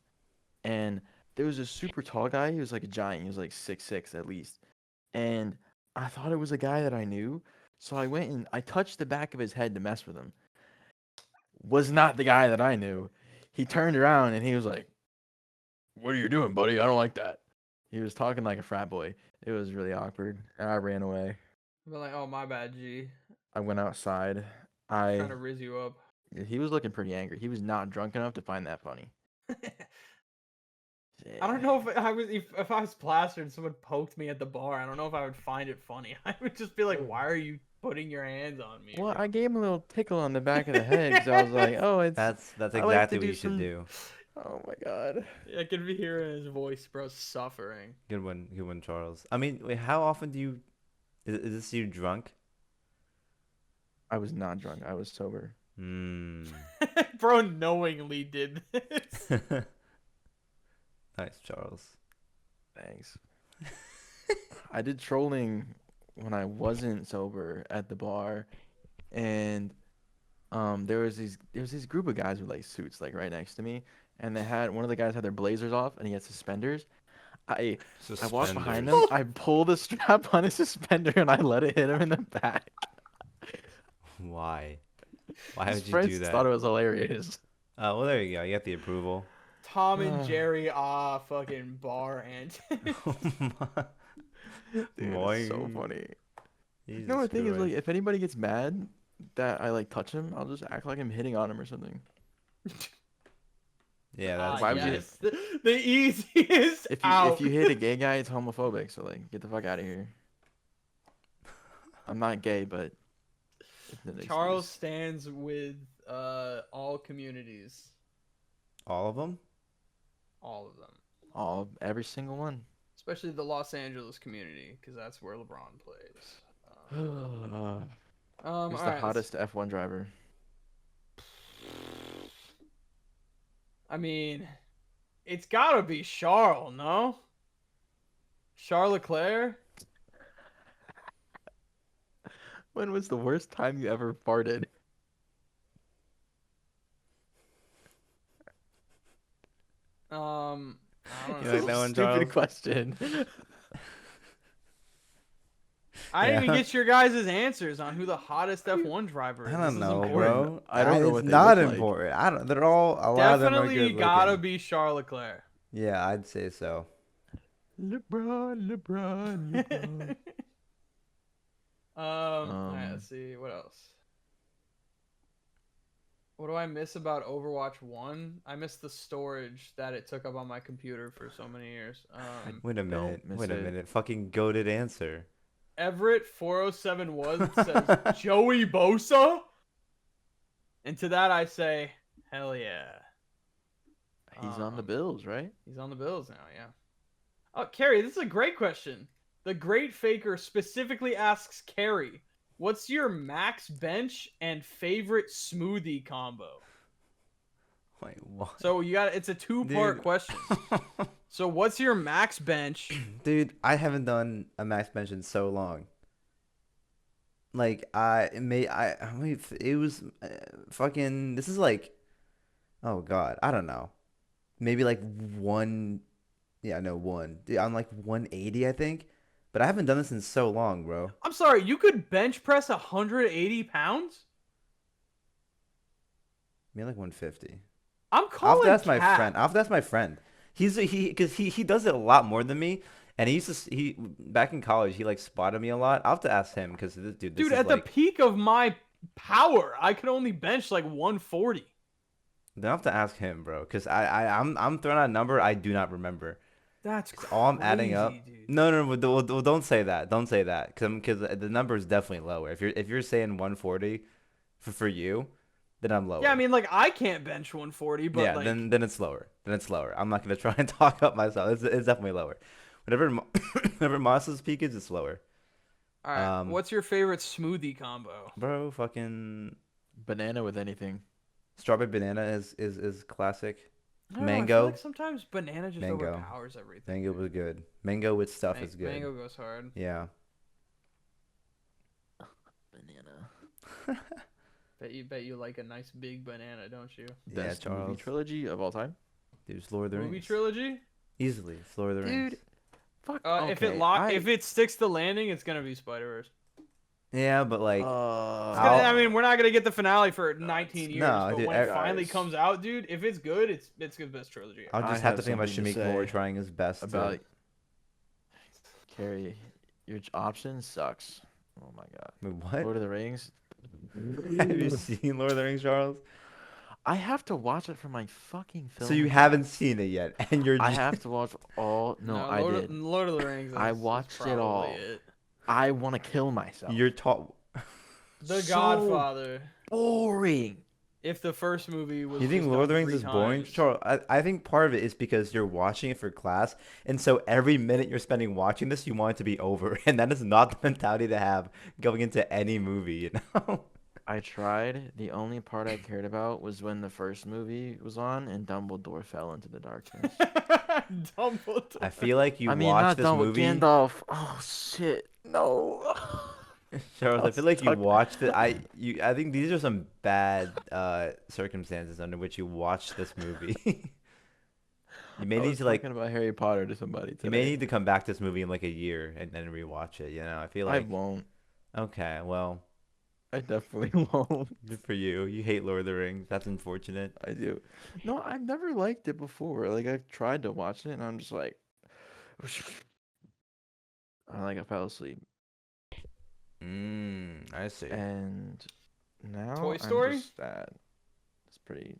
S4: and there was a super tall guy. He was like a giant. He was like 6'6" at least. And I thought it was a guy that I knew, so I went and I touched the back of his head to mess with him. Was not the guy that I knew. He turned around and he was like, "What are you doing, buddy? I don't like that." He was talking like a frat boy. It was really awkward, and I ran away.
S2: I've been like, oh, my bad, G.
S4: I went outside.
S2: Trying to riz you up.
S4: He was looking pretty angry. He was not drunk enough to find that funny.
S2: I don't know if I was plastered and someone poked me at the bar. I don't know if I would find it funny. I would just be like, "Why are you putting your hands on me?"
S4: Well, I gave him a little tickle on the back of the head because I was like, "Oh, it's."
S1: That's
S4: I like
S1: exactly
S4: to
S1: what
S4: do
S1: you should
S4: some.
S1: do.
S4: Oh my god.
S2: I can be hearing his voice, bro, suffering.
S1: Good one, Charles. I mean, wait, how often do you? Is this you drunk?
S4: I was not drunk. I was sober.
S1: Hmm.
S2: Bro, knowingly did this.
S1: Nice, Charles.
S4: Thanks. I did trolling when I wasn't sober at the bar, and there was this group of guys with like suits like right next to me, and they had one of the guys had their blazers off and he had suspenders. I walked behind them, I pulled the strap on his suspender and I let it hit him in the back.
S1: Why? Why
S4: His
S1: would you
S4: friends
S1: do that?
S4: thought it was hilarious.
S1: Well, there you go. You got the approval.
S2: Tom and Jerry, fucking bar and
S4: Dude, it's so
S1: Boing.
S4: funny.
S1: Jesus
S4: You know, the thing is, like,
S1: Christ.
S4: if anybody gets mad that I like touch him, I'll just act like I'm hitting on him or something.
S1: Yeah, that's
S4: Why would you-
S2: yes, the easiest
S4: If you hit a gay guy, it's homophobic. So like, get the fuck out of here. I'm not gay, but it's an
S2: Charles
S4: excuse.
S2: stands with all communities,
S1: all of them.
S2: all of them,
S4: Every single one.
S2: especially the Los Angeles community, because that's where LeBron plays.
S4: Who's
S2: All
S4: the
S2: right,
S4: hottest F1 driver?
S2: I mean, it's gotta be Charles, no? Charles Leclerc?
S4: When was the worst time you ever farted?
S2: I don't
S1: You
S2: know.
S1: like that one,
S4: Stupid
S1: Charles?
S4: question.
S2: I didn't even
S1: Yeah.
S2: get your guys' answers on who the hottest F1 driver is.
S1: I
S2: This
S1: don't
S2: is
S1: know,
S2: important.
S1: bro.
S4: I don't know
S1: It's
S4: what they
S1: not
S4: look like.
S1: important. I don't. They're all. A lot of them are
S2: Definitely
S1: good
S2: gotta
S1: looking.
S2: be Charles Leclerc.
S1: Yeah, I'd say so.
S4: LeBron.
S2: Alright, let's see what else. What do I miss about Overwatch 1? I miss the storage that it took up on my computer for so many years.
S1: Wait a
S4: don't
S1: minute.
S4: miss
S1: Wait a
S4: it.
S1: minute. Fucking goated answer.
S2: Everett 407 says Joey Bosa? And to that I say, hell yeah.
S4: He's on the Bills, right?
S2: He's on the Bills now, yeah. Oh, Cary, this is a great question. The Great Faker specifically asks Cary, what's your max bench and favorite smoothie combo?
S1: Wait, what?
S2: So it's a two-part
S1: Dude.
S2: question. So what's your max bench?
S1: Dude, I haven't done a max bench in so long. Like it was fucking. This is like, oh god, I don't know. Maybe like one. Yeah, no one. Dude, I'm like 180, I think. But I haven't done this in so long, bro.
S2: I'm sorry, you could bench press 180 pounds?
S1: Maybe like 150.
S2: I'm
S1: I'll
S2: calling
S1: have to ask my
S2: cap.
S1: friend. I'll have to ask my friend. Because he does it a lot more than me. And he back in college he like spotted me a lot. I'll have to ask him because this
S2: Dude,
S1: is
S2: at the
S1: like,
S2: peak of my power, I could only bench like 140.
S1: then I'll have to ask him, bro. Because I'm throwing out a number I do not remember.
S2: That's crazy,
S1: All I'm adding up.
S2: dude.
S1: No, well, don't say that. Don't say that. Because the number is definitely lower. If you're saying 140 for you, then I'm lower.
S2: Yeah, I mean, like, I can't bench 140, but
S1: yeah,
S2: like,
S1: then it's lower. Then it's lower. I'm not gonna try and talk up myself. It's definitely lower. Whenever Moss's peak is, it's lower.
S2: all right. What's your favorite smoothie combo?
S1: Bro, fucking
S4: Banana with anything.
S1: strawberry banana is classic.
S2: I don't know, I feel
S1: Mango.
S2: like sometimes banana just
S1: Mango.
S2: overpowers everything.
S1: Mango was good. Mango with stuff is good.
S2: Mango goes hard.
S1: Yeah.
S4: Banana.
S2: Bet you like a nice big banana, don't you?
S1: Yeah,
S4: Best movie
S1: Charles.
S4: trilogy of all time.
S1: Dude, it's Lord of the Rings.
S2: Movie trilogy?
S1: Easily, it's Lord of the Rings.
S4: Dude, fuck.
S2: If it sticks the landing, it's gonna be Spider-Verse.
S1: Yeah, but like,
S2: I mean, we're not gonna get the finale for 19 years,
S1: No,
S2: but
S1: dude,
S2: when it
S1: guys.
S2: finally comes out, dude, if it's good, it's the best trilogy.
S1: I'll
S4: I
S1: just have
S4: have
S1: to think about
S4: something to
S1: Shamik Moore
S4: say
S1: trying his best
S4: about Cary, your option sucks. Oh my god.
S1: Wait, what?
S4: Lord of the Rings.
S1: Have you seen Lord of the Rings, Charles?
S4: I have to watch it for my fucking film.
S1: So you
S4: class.
S1: haven't seen it yet, and you're.
S4: I have to watch all. No, I
S2: Lord,
S4: did.
S2: Lord of the Rings.
S4: I
S2: is
S4: watched it
S2: probably
S4: all.
S2: It.
S4: I want to kill myself.
S1: You're taught.
S2: The
S4: So
S2: Godfather.
S4: boring.
S2: If the first movie was
S1: You think
S2: just
S1: Lord of the
S2: done
S1: Rings
S2: 3
S1: is boring?
S2: times.
S1: Charles, I think part of it is because you're watching it for class, and so every minute you're spending watching this, you want it to be over, and that is not the mentality to have going into any movie, you know?
S4: I tried. The only part I cared about was when the first movie was on and Dumbledore fell into the darkness.
S2: Dumbledore.
S1: I feel like you
S4: I mean,
S1: watch
S4: not
S1: this
S4: Dumbledore.
S1: movie,
S4: Gandalf. Oh shit. No.
S1: Charles. I
S4: was
S1: feel like you
S4: stuck.
S1: watched it. I think these are some bad circumstances under which you watched this movie. You may
S4: I
S1: need
S4: was
S1: to like,
S4: talking about Harry Potter to somebody
S1: you may
S4: today.
S1: need to come back to this movie in like a year and then rewatch it. You know, I feel
S4: I
S1: like,
S4: won't.
S1: okay, well,
S4: I definitely won't.
S1: good for you. You hate Lord of the Rings. That's unfortunate.
S4: I do. No, I've never liked it before. Like I've tried to watch it and I'm just like I fell asleep.
S1: I see.
S4: And now
S2: Toy
S4: I'm
S2: Story?
S4: just sad. It's pretty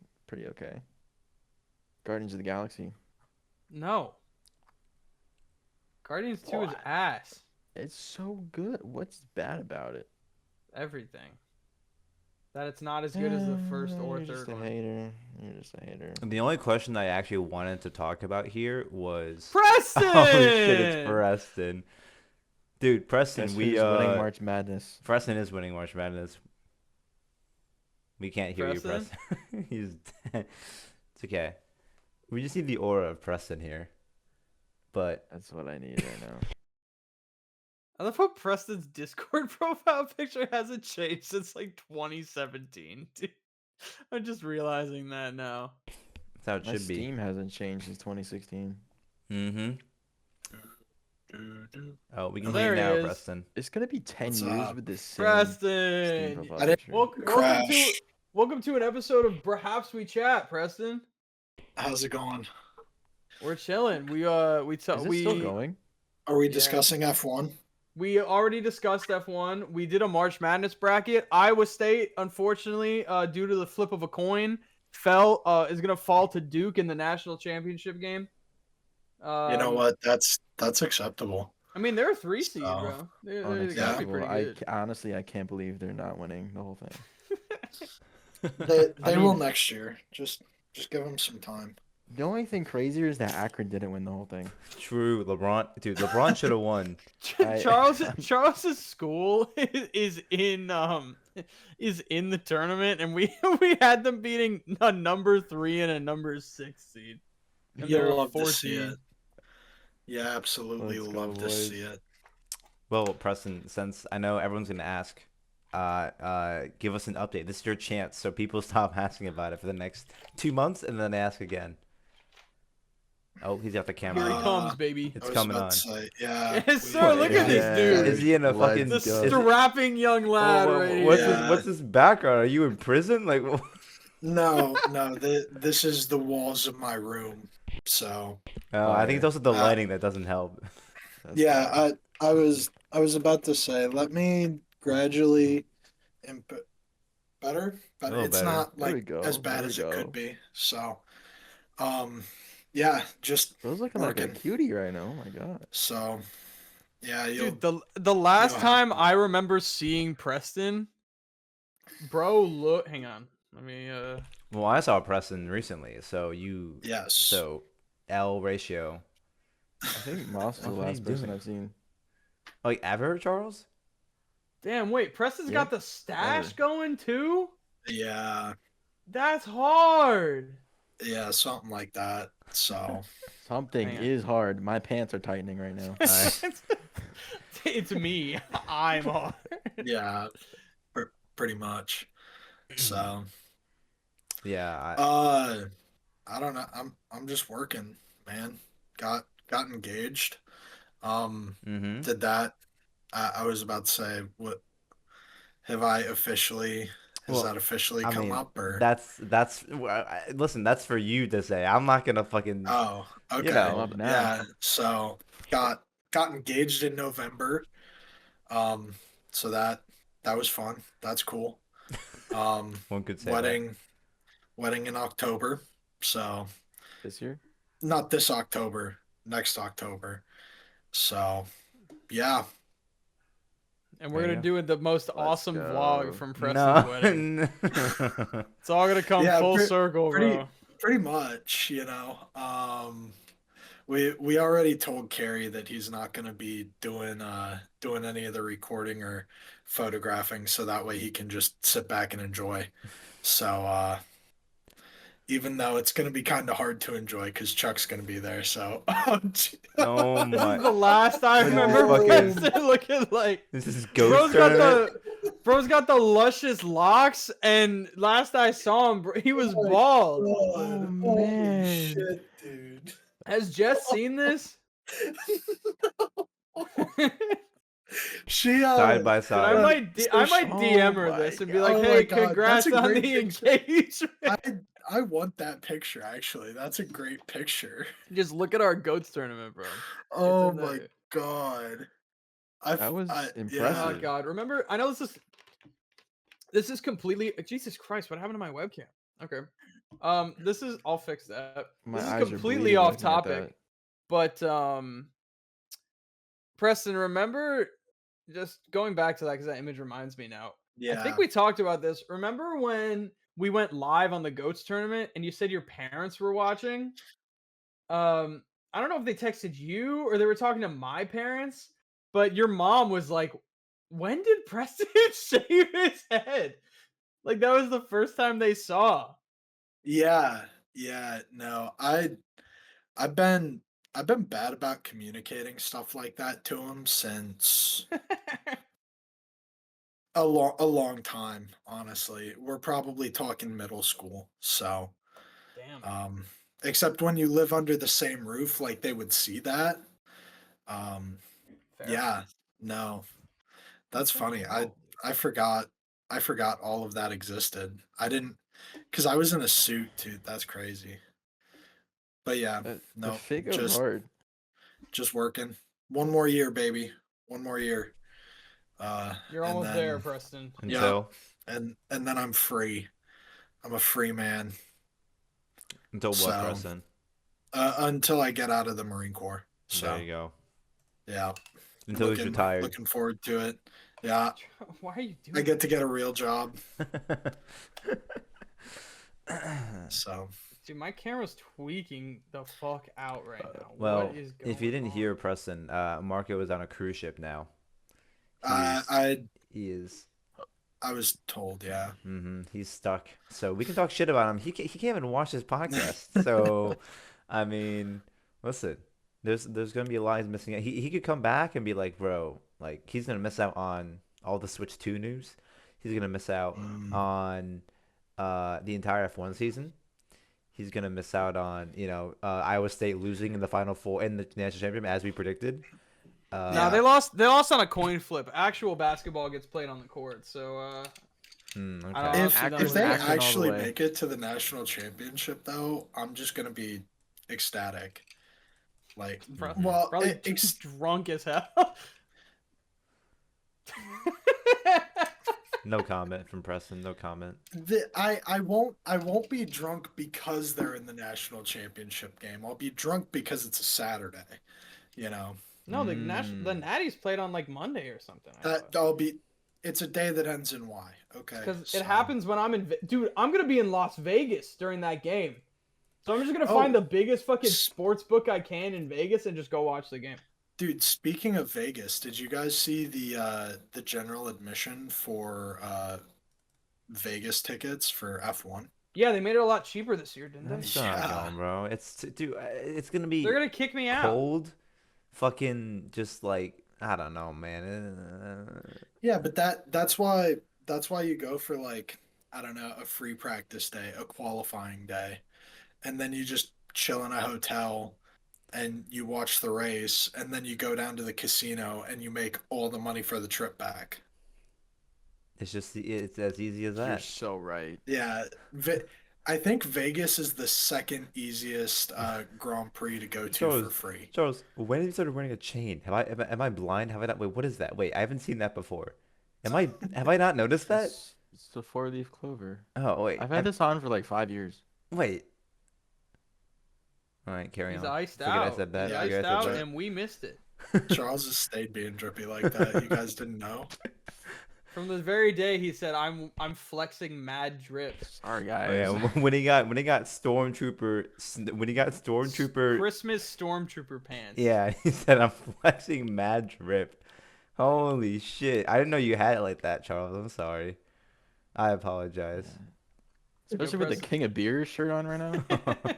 S4: okay. Guardians of the Galaxy.
S2: No. Guardians 2 is
S4: What?
S2: ass.
S4: It's so good. What's bad about it?
S2: Everything. That it's not as good as the first or
S4: You're just
S2: third
S4: a
S2: one.
S4: hater. You're just a hater.
S1: The only question I actually wanted to talk about here was
S2: Preston!
S1: oh shit, it's Preston. Dude, Preston,
S4: Guess
S1: we
S4: who's winning March Madness?
S1: Preston is winning March Madness. We can't hear you,
S2: Preston?
S1: Preston. He's dead. It's okay. We just need the aura of Preston here. But
S4: That's what I need right now.
S2: I love how Preston's Discord profile picture hasn't changed since like 2017. Dude. I'm just realizing that now.
S1: that's how it
S4: My
S1: should be.
S4: Steam hasn't changed since 2016.
S1: Mm-hmm. Oh, we can
S2: There
S1: hear you
S2: he
S1: now,
S2: is.
S1: Preston.
S4: It's gonna be 10
S6: What's
S4: years
S6: up?
S4: with this same Steam
S2: Preston!
S4: profile
S6: I didn't-
S4: picture.
S6: Crash.
S2: Welcome to an episode of Perhaps We Chat, Preston.
S6: How's it going?
S2: We're chilling. We
S4: Is it
S2: we
S4: still going?
S6: Are we
S2: Yeah.
S6: discussing F1?
S2: we already discussed F1. We did a March Madness bracket. Iowa State, unfortunately, due to the flip of a coin, is gonna fall to Duke in the national championship game.
S6: You know what? That's acceptable.
S2: I mean, they're a 3 seed,
S6: So,
S2: bro. They gotta be
S4: Unacceptable.
S2: pretty good.
S4: Honestly, I can't believe they're not winning the whole thing.
S6: They
S4: I
S6: will
S4: mean-
S6: next year. Just give them some time.
S4: The only thing crazier is that Akron didn't win the whole thing.
S1: True, LeBron. Dude, LeBron should have won.
S2: Charles's school is in the tournament, and we we had them beating a number 3 and a number 6 seed. And they're
S6: You'll
S2: a
S6: love to
S2: 4
S6: see
S2: seed.
S6: it. Yeah, absolutely
S4: Let's
S6: love
S4: go,
S6: to
S4: boys.
S6: see it.
S1: Well, Preston, since I know everyone's gonna ask, give us an update. This is your chance, so people stop asking about it for the next 2 months, and then ask again. Oh, he's got the
S2: Here
S1: camera.
S2: he comes, baby.
S1: It's
S6: I was
S1: coming
S6: about
S1: on.
S6: to say, yeah.
S2: Yes,
S6: we-
S2: sir, look at this dude.
S1: Is he in a
S4: Let's
S1: fucking?
S2: The
S4: go.
S1: Is he,
S2: strapping young lad right here.
S1: what's
S6: Yeah.
S1: what's this background? Are you in prison? Like,
S6: No. This is the walls of my room. So
S1: I think it's also the
S6: Uh,
S1: lighting that doesn't help.
S4: That's
S6: yeah,
S4: fine.
S6: I was about to say, let me gradually better, but
S1: little
S6: it's
S1: better.
S6: not
S4: There we
S6: like
S4: go,
S6: as bad
S4: there
S6: as
S4: we
S6: it
S4: go.
S6: could be. So, yeah, just
S4: Bro's looking like a
S6: working.
S4: cutie right now. Oh my god.
S6: So, yeah, you'll
S2: Dude, the last
S6: you'll have
S2: time
S6: to.
S2: I remember seeing Preston, bro, look, hang on. Let me
S1: Well, I saw Preston recently, so
S6: Yes.
S1: so L ratio.
S4: I think Moss is the
S1: What are you
S4: last person
S1: doing?
S4: I've seen.
S1: Like ever, Charles?
S2: Damn, wait, Preston's
S4: Yeah,
S2: got the stash
S4: ever.
S2: going too?
S6: Yeah,
S2: That's hard.
S6: yeah, something like that. So,
S4: Something
S2: Hang on.
S4: is hard. My pants are tightening right now.
S2: It's me. I'm hard.
S6: yeah, pretty much. So,
S1: Yeah.
S6: I don't know. I'm just working, man. Got engaged.
S1: Mm-hmm.
S6: Did that. I was about to say, what have I officially? Has
S1: Well,
S6: that officially
S1: I
S6: come
S1: mean,
S6: up or?
S1: listen. That's for you to say. I'm not gonna fucking.
S6: Oh, okay.
S1: know,
S4: Come up now.
S6: Yeah. So got engaged in November. So that was fun. That's cool.
S1: One could say that.
S6: wedding in October. So
S4: This year?
S6: not this October, next October. So yeah,
S2: And we're
S4: There
S2: gonna
S4: you
S2: do it the most
S4: Let's
S2: awesome
S4: go.
S2: vlog from Preston's wedding.
S1: No.
S2: It's all gonna come
S6: Yeah,
S2: full circle,
S6: pretty
S2: bro.
S6: pretty much, we already told Cary that he's not going to be doing any of the recording or photographing, so that way he can just sit back and enjoy. So even though it's going to be kind of hard to enjoy because Chuck's going to be there, so
S1: Oh
S2: This
S1: my.
S2: is the last I
S1: Look at
S2: remember
S1: this fucking-
S2: Preston looking like.
S1: This is
S2: Bro's
S1: ghost
S2: got
S1: tournament.
S2: bro's got the luscious locks, and last I saw him, he was
S6: Oh my
S2: bald.
S6: God, holy
S4: man.
S6: shit, dude.
S2: Has Jess seen this?
S6: She
S1: Side by
S2: I
S1: side.
S2: might
S6: so
S2: I might
S4: she-
S2: DM her
S4: Oh
S2: this and
S4: my
S2: be like,
S6: God. Oh
S2: "Hey,
S6: my God,
S2: congrats
S6: that's a
S2: on
S6: great
S2: the
S6: picture.
S2: engagement."
S6: I want that picture actually. That's a great picture.
S2: Just look at our goats tournament, bro.
S6: Oh
S2: in
S6: my
S2: there.
S6: God.
S4: That was
S2: Oh
S4: impressive.
S2: God! Remember, I know this is completely. Jesus Christ! What happened to my webcam? Okay, this is. I'll fix that.
S4: My
S2: This is
S4: eyes are
S2: completely
S4: bleeding
S2: off
S4: looking at
S2: topic, but Preston, remember, just going back to that because that image reminds me now. I
S6: Yeah.
S2: think we talked about this. Remember when we went live on the goats tournament and you said your parents were watching? I don't know if they texted you or they were talking to my parents, but your mom was like, "When did Preston shave his head?" Like that was the first time they saw.
S6: Yeah. Yeah. No. I've been I've been bad about communicating stuff like that to him since a long time, honestly. We're probably talking middle school. So
S2: Damn.
S6: except when you live under the same roof, like they would see that. Um
S2: Fair.
S6: yeah, no. That's funny. I forgot all of that existed. I didn't because I was in a suit, dude. That's crazy. But yeah,
S4: The
S6: no,
S4: fake goes
S6: just
S4: hard.
S6: just working. One more year, baby. One more year.
S2: You're
S6: and
S2: almost there,
S6: then
S2: Preston.
S1: Until
S6: and then I'm free. I'm a free man.
S1: until what,
S6: So,
S1: Preston?
S6: Until I get out of the Marine Corps. So
S1: There you go.
S6: yeah,
S1: Until he's retired.
S6: looking forward to it. Yeah,
S2: Why are you doing?
S6: I get to get a real job. So
S2: Dude, my camera's tweaking the fuck out right now.
S1: Well,
S2: what is going
S1: if you didn't
S2: on?
S1: hear Preston, Marco is on a cruise ship now.
S6: I
S1: He is.
S6: I was told, yeah.
S1: He's stuck. So we can talk shit about him. He can't even watch his podcast. So, I mean, listen, there's gonna be a lot he's missing out. He could come back and be like, bro, like he's gonna miss out on all the Switch 2 news. He's gonna miss out on the entire F1 season. He's gonna miss out on Iowa State losing in the Final Four in the national championship as we predicted.
S2: No,
S6: Yeah.
S2: they lost. They lost on a coin flip. Actual basketball gets played on the court, so
S1: Okay.
S2: I don't
S6: If
S2: see them
S6: if they
S4: Action all the
S6: actually
S4: way.
S6: make it to the national championship, though, I'm just gonna be ecstatic. Like, well,
S2: probably drunk as hell.
S1: No comment from Preston. No comment.
S6: I won't be drunk because they're in the national championship game. I'll be drunk because it's a Saturday. You know
S2: No, the Natties played on like Monday or something.
S6: that I'll be. It's a day that ends in Y. Okay.
S2: Because
S6: so-
S2: it happens when I'm in. Dude, I'm gonna be in Las Vegas during that game, so I'm just gonna find the biggest fucking sports book I can in Vegas and just go watch the game.
S6: Dude, speaking of Vegas, did you guys see the general admission for Vegas tickets for F1?
S2: Yeah, they made it a lot cheaper this year, didn't
S1: I'm
S2: they?
S1: still not
S6: Yeah.
S1: going, bro. It's gonna be
S2: They're gonna kick me out.
S1: cold, fucking just like I don't know, man.
S6: Yeah, but that's why you go for like, I don't know, a free practice day, a qualifying day, and then you just chill in a hotel and you watch the race, and then you go down to the casino and you make all the money for the trip back.
S1: It's as easy as
S4: You're
S1: that.
S4: so right.
S6: Yeah, I think Vegas is the second easiest Grand Prix to go to for free.
S1: Charles, when have you started wearing a chain? Am I blind? Have I not? Wait, what is that? Wait, I haven't seen that before. Have I not noticed that?
S4: It's the 4-leaf clover.
S1: Oh wait,
S4: I've had this on for like 5 years.
S1: wait. All right, carry
S2: He's
S1: on.
S2: iced
S1: Forget
S2: out.
S1: I said that.
S2: He's
S6: Yeah,
S1: Forget
S2: iced
S1: I said
S2: out,
S1: that.
S2: and we missed it.
S6: Charles has stayed being drippy like that. You guys didn't know?
S2: From the very day he said, "I'm flexing mad drips."
S4: Sorry,
S1: Oh,
S4: guys.
S1: yeah, when he got stormtrooper
S2: Christmas stormtrooper pants.
S1: yeah, he said I'm flexing mad drip. Holy shit! I didn't know you had it like that, Charles. I'm sorry. I apologize.
S4: Especially with the
S2: Preston.
S4: King of Beers shirt on right now. I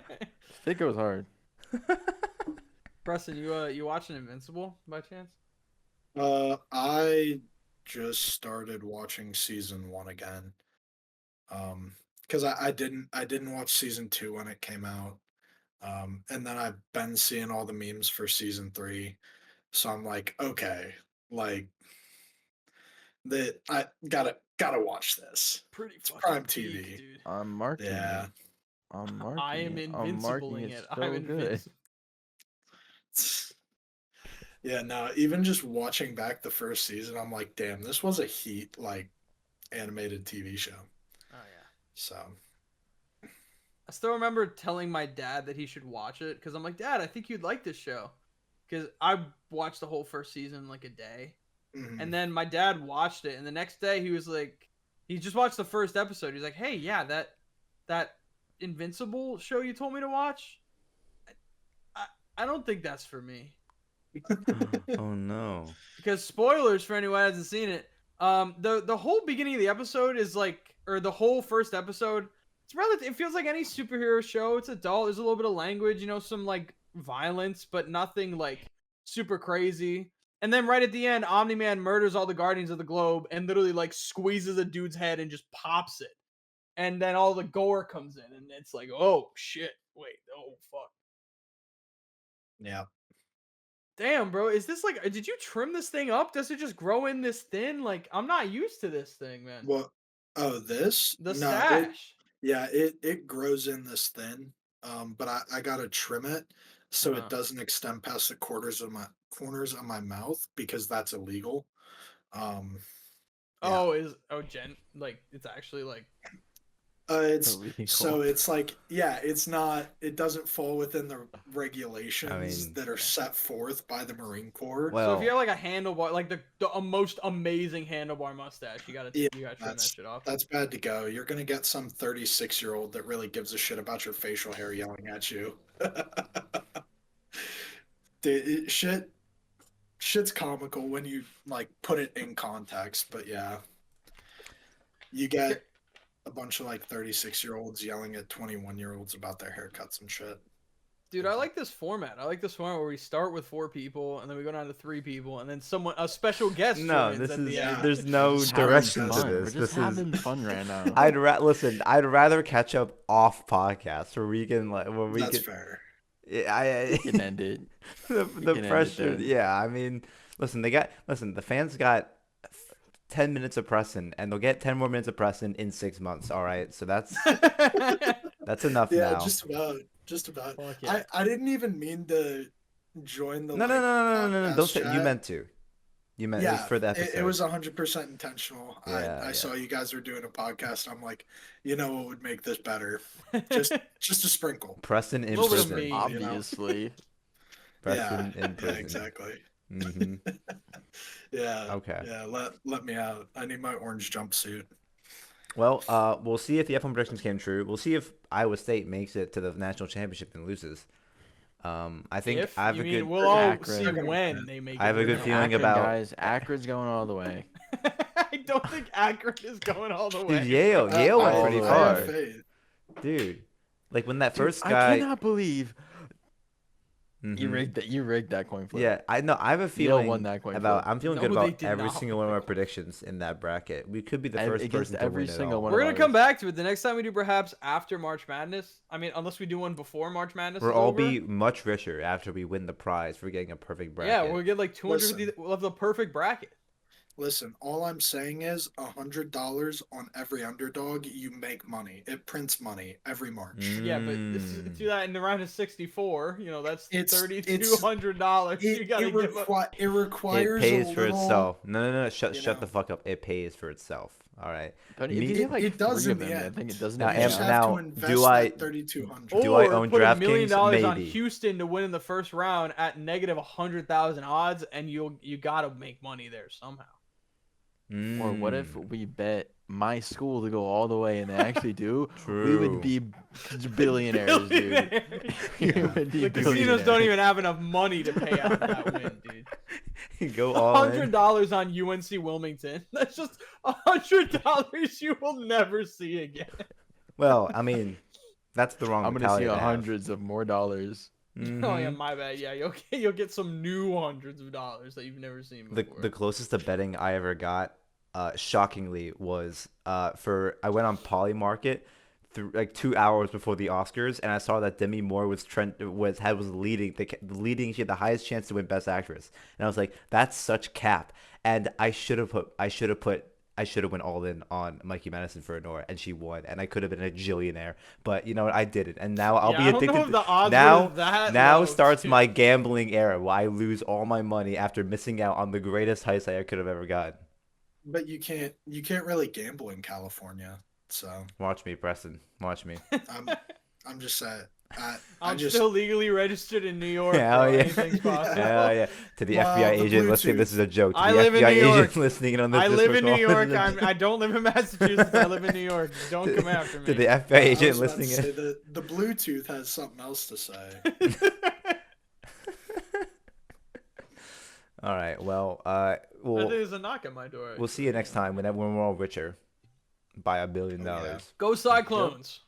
S4: think it was hard.
S2: Preston, you watching Invincible by chance?
S6: I just started watching season 1 again. Because I didn't watch season 2 when it came out. And then I've been seeing all the memes for season 3. So I'm like, okay, like that I gotta watch this.
S2: Pretty
S6: It's
S2: fucking
S6: prime
S2: peak,
S6: TV.
S2: dude.
S4: I'm marking
S6: Yeah.
S4: it. I'm marking
S2: I am
S4: it. I'm marking
S2: invincibling
S4: it
S2: it.
S4: so
S2: I'm
S4: good.
S2: invincible.
S6: Yeah, no, even just watching back the first season, I'm like, damn, this was a heat like animated TV show.
S2: Oh yeah.
S6: So
S2: I still remember telling my dad that he should watch it because I'm like, Dad, I think you'd like this show. Because I watched the whole first season in like a day.
S6: mhm.
S2: And then my dad watched it, and the next day he was like, he just watched the first episode. He's like, hey, yeah, that Invincible show you told me to watch, I don't think that's for me.
S1: Oh no.
S2: Because spoilers for anyone who hasn't seen it, the whole beginning of the episode is like, or the whole first episode, it's relative. It feels like any superhero show. It's adult. There's a little bit of language, you know, some like violence, but nothing like super crazy. And then right at the end, Omni-Man murders all the Guardians of the Globe and literally like squeezes a dude's head and just pops it. And then all the gore comes in, and it's like, oh shit, wait, oh fuck.
S6: Yeah.
S2: Damn, bro, is this like, did you trim this thing up? Does it just grow in this thin? Like, I'm not used to this thing, man.
S6: What? Oh, this?
S2: The
S6: No,
S2: stash.
S6: it grows in this thin. But I gotta trim it so it doesn't extend past the corners of my mouth because that's illegal. Um, yeah.
S2: Oh, like, it's actually like,
S6: It's
S4: Illegal.
S6: so it's like, yeah, it doesn't fall within the regulations
S1: mean,
S6: that are set forth by the Marine Corps.
S2: so
S1: Well,
S2: if you have like a handlebar, like the most amazing handlebar mustache, you gotta
S6: Yeah,
S2: trim that
S6: that's
S2: shit off.
S6: that's bad to go. You're gonna get some 36-year-old that really gives a shit about your facial hair yelling at you. Dude, shit's comical when you like put it in context, but yeah. You get a bunch of like 36-year-olds yelling at 21-year-olds about their haircuts and shit.
S2: Dude, I like this format. I like this format where we start with 4 people and then we go down to 3 people and then a special guest
S1: no,
S2: joins
S1: this
S2: at
S1: is
S2: the end.
S1: there's no
S6: Just
S4: Having
S1: direction to
S4: fun.
S1: this.
S4: We're just
S1: This is
S4: having fun right now.
S1: listen. I'd rather catch up off podcast where we can like where we
S6: That's
S1: can.
S6: fair.
S1: I
S4: We can end it.
S1: the
S4: can end it
S1: pressure.
S4: there.
S1: Yeah, I mean, the fans got 10 minutes of Preston, and they'll get 10 more minutes of Preston in 6 months. All right, so that's enough
S6: Yeah,
S1: now.
S6: just about.
S2: Fuck yeah.
S6: I didn't even mean to join the
S1: No, no,
S6: like,
S1: no, no, no, no.
S6: podcast
S1: Don't say you
S6: chat.
S1: meant to. You meant it was
S6: Yeah,
S1: for the episode.
S6: it was 100% intentional.
S1: Yeah,
S6: I
S1: yeah.
S6: saw you guys were doing a podcast. I'm like, you know what would make this better? Just a sprinkle.
S1: Preston in
S2: Little bit of
S1: prison.
S2: me.
S4: Obviously.
S1: Preston
S6: Yeah,
S1: in prison.
S6: exactly.
S1: hmm
S6: Yeah.
S1: Okay.
S6: Yeah, let me out. I need my orange jumpsuit.
S1: Well, we'll see if the F1 predictions came true. We'll see if Iowa State makes it to the national championship and loses. I think
S2: If
S1: I have
S2: you
S1: a
S2: mean
S1: good.
S2: we'll all
S4: Akron.
S2: see when they make
S1: I have
S2: it
S1: a good
S2: or
S1: feeling
S2: not.
S4: Akron,
S1: about-
S4: guys. Akron's going all the way.
S2: I don't think Akron is going all the way.
S1: Dude, Yale went
S4: all
S1: pretty
S4: the
S6: I
S1: far,
S6: have faith.
S1: dude. Like when that
S4: Dude,
S1: first
S4: I
S1: guy.
S4: cannot believe you
S1: Mhm.
S4: rigged that. You rigged that coin flip.
S1: Yeah, I know. I have a
S4: Yale
S1: feeling
S4: won that coin
S1: about.
S4: flip.
S1: I'm feeling
S2: No,
S1: good
S2: they
S1: about
S2: did
S1: every
S2: not
S1: single
S2: win
S1: one of
S2: that
S1: our predictions in that bracket. We could be the
S4: And
S1: first
S4: against
S1: person to
S4: every
S1: win it
S4: single
S1: all.
S4: one
S2: We're
S4: of
S2: gonna come
S4: ours.
S2: back to it the next time we do, perhaps after March Madness. I mean, unless we do one before March Madness.
S1: We'll
S2: is
S1: all
S2: over.
S1: be much richer after we win the prize for getting a perfect bracket.
S2: Yeah, we'll get like 250.
S6: Listen.
S2: We'll have the perfect bracket.
S6: Listen, all I'm saying is $100 on every underdog, you make money. It prints money every March.
S2: Yeah, but do that in the round of 64. That's
S6: It's
S2: $3,200. You gotta give up.
S6: it
S1: It
S6: requires
S1: pays
S6: a
S1: for
S6: little.
S1: itself. No. Shut
S6: you
S1: shut the
S6: know,
S1: fuck up. It pays for itself. All right.
S4: But if
S1: Me-
S4: you get like
S6: it does
S4: 3
S6: in
S4: of
S6: the
S4: them, I
S6: end.
S4: think it doesn't.
S1: Now,
S6: You
S1: am-
S6: just have
S1: now,
S6: to invest
S1: do I-
S6: that 3,200.
S1: Do I
S2: Or
S1: own
S2: put $1 million
S1: DraftKings?
S2: on
S1: Maybe.
S2: Houston to win in the first round at negative 100,000 odds, and you gotta make money there somehow.
S4: Or what if
S1: Mm,
S4: we bet my school to go all the way and they actually do? We
S1: True.
S4: would be billionaires, dude. We would be
S2: The casinos
S4: billionaires.
S2: don't even have enough money to pay out that win, dude.
S1: Go all in.
S2: $100 on UNC Wilmington. That's just $100 you will never see again.
S1: Well, I mean, that's the wrong
S4: I'm gonna
S1: mentality
S4: see
S1: to have.
S4: hundreds of more dollars.
S2: Oh yeah,
S1: Mhm.
S2: my bad. Yeah, you'll get some new hundreds of dollars that you've never seen
S1: The
S2: before.
S1: the closest to betting I ever got, shockingly, was I went on Poly Market like 2 hours before the Oscars, and I saw that Demi Moore was leading she had the highest chance to win Best Actress, and I was like, that's such cap, and I should have went all in on Mikey Madison for Honora, and she won, and I could have been a jillionaire, but you know what, I didn't, and now I'll
S2: Yeah,
S1: be
S2: I don't know
S1: addicted.
S2: if the odds
S1: Now,
S2: were that
S1: now
S2: low,
S1: starts
S2: too.
S1: my gambling era, where I lose all my money after missing out on the greatest heist I could have ever gotten.
S6: But you can't really gamble in California. So
S1: Watch me, Preston. Watch me.
S6: I'm just saying. I
S2: I'm
S6: just
S2: still legally registered in New York.
S1: Hell
S2: Bro.
S1: yeah.
S2: Anything's possible.
S1: Hell yeah. To the
S6: Wow,
S1: FBI
S6: the
S1: agent listening, this
S6: Bluetooth.
S1: is a joke. To
S2: I
S1: the
S2: live in
S1: FBI
S2: New
S1: agent
S2: York.
S1: listening in on this
S2: I live in New
S1: Discord call,
S2: York.
S1: this is a
S2: I don't live in Massachusetts. I live in New York. Don't come after
S1: to the
S2: me.
S1: FBI
S6: I
S1: agent
S6: was about to
S1: listening
S6: say
S1: in.
S6: the Bluetooth has something else to say.
S1: All right. Well,
S2: I think
S1: we'll
S2: there's a knock at my door.
S1: see you next time when we're all richer by $1 billion.
S6: Oh, yeah.
S2: Go Cyclones.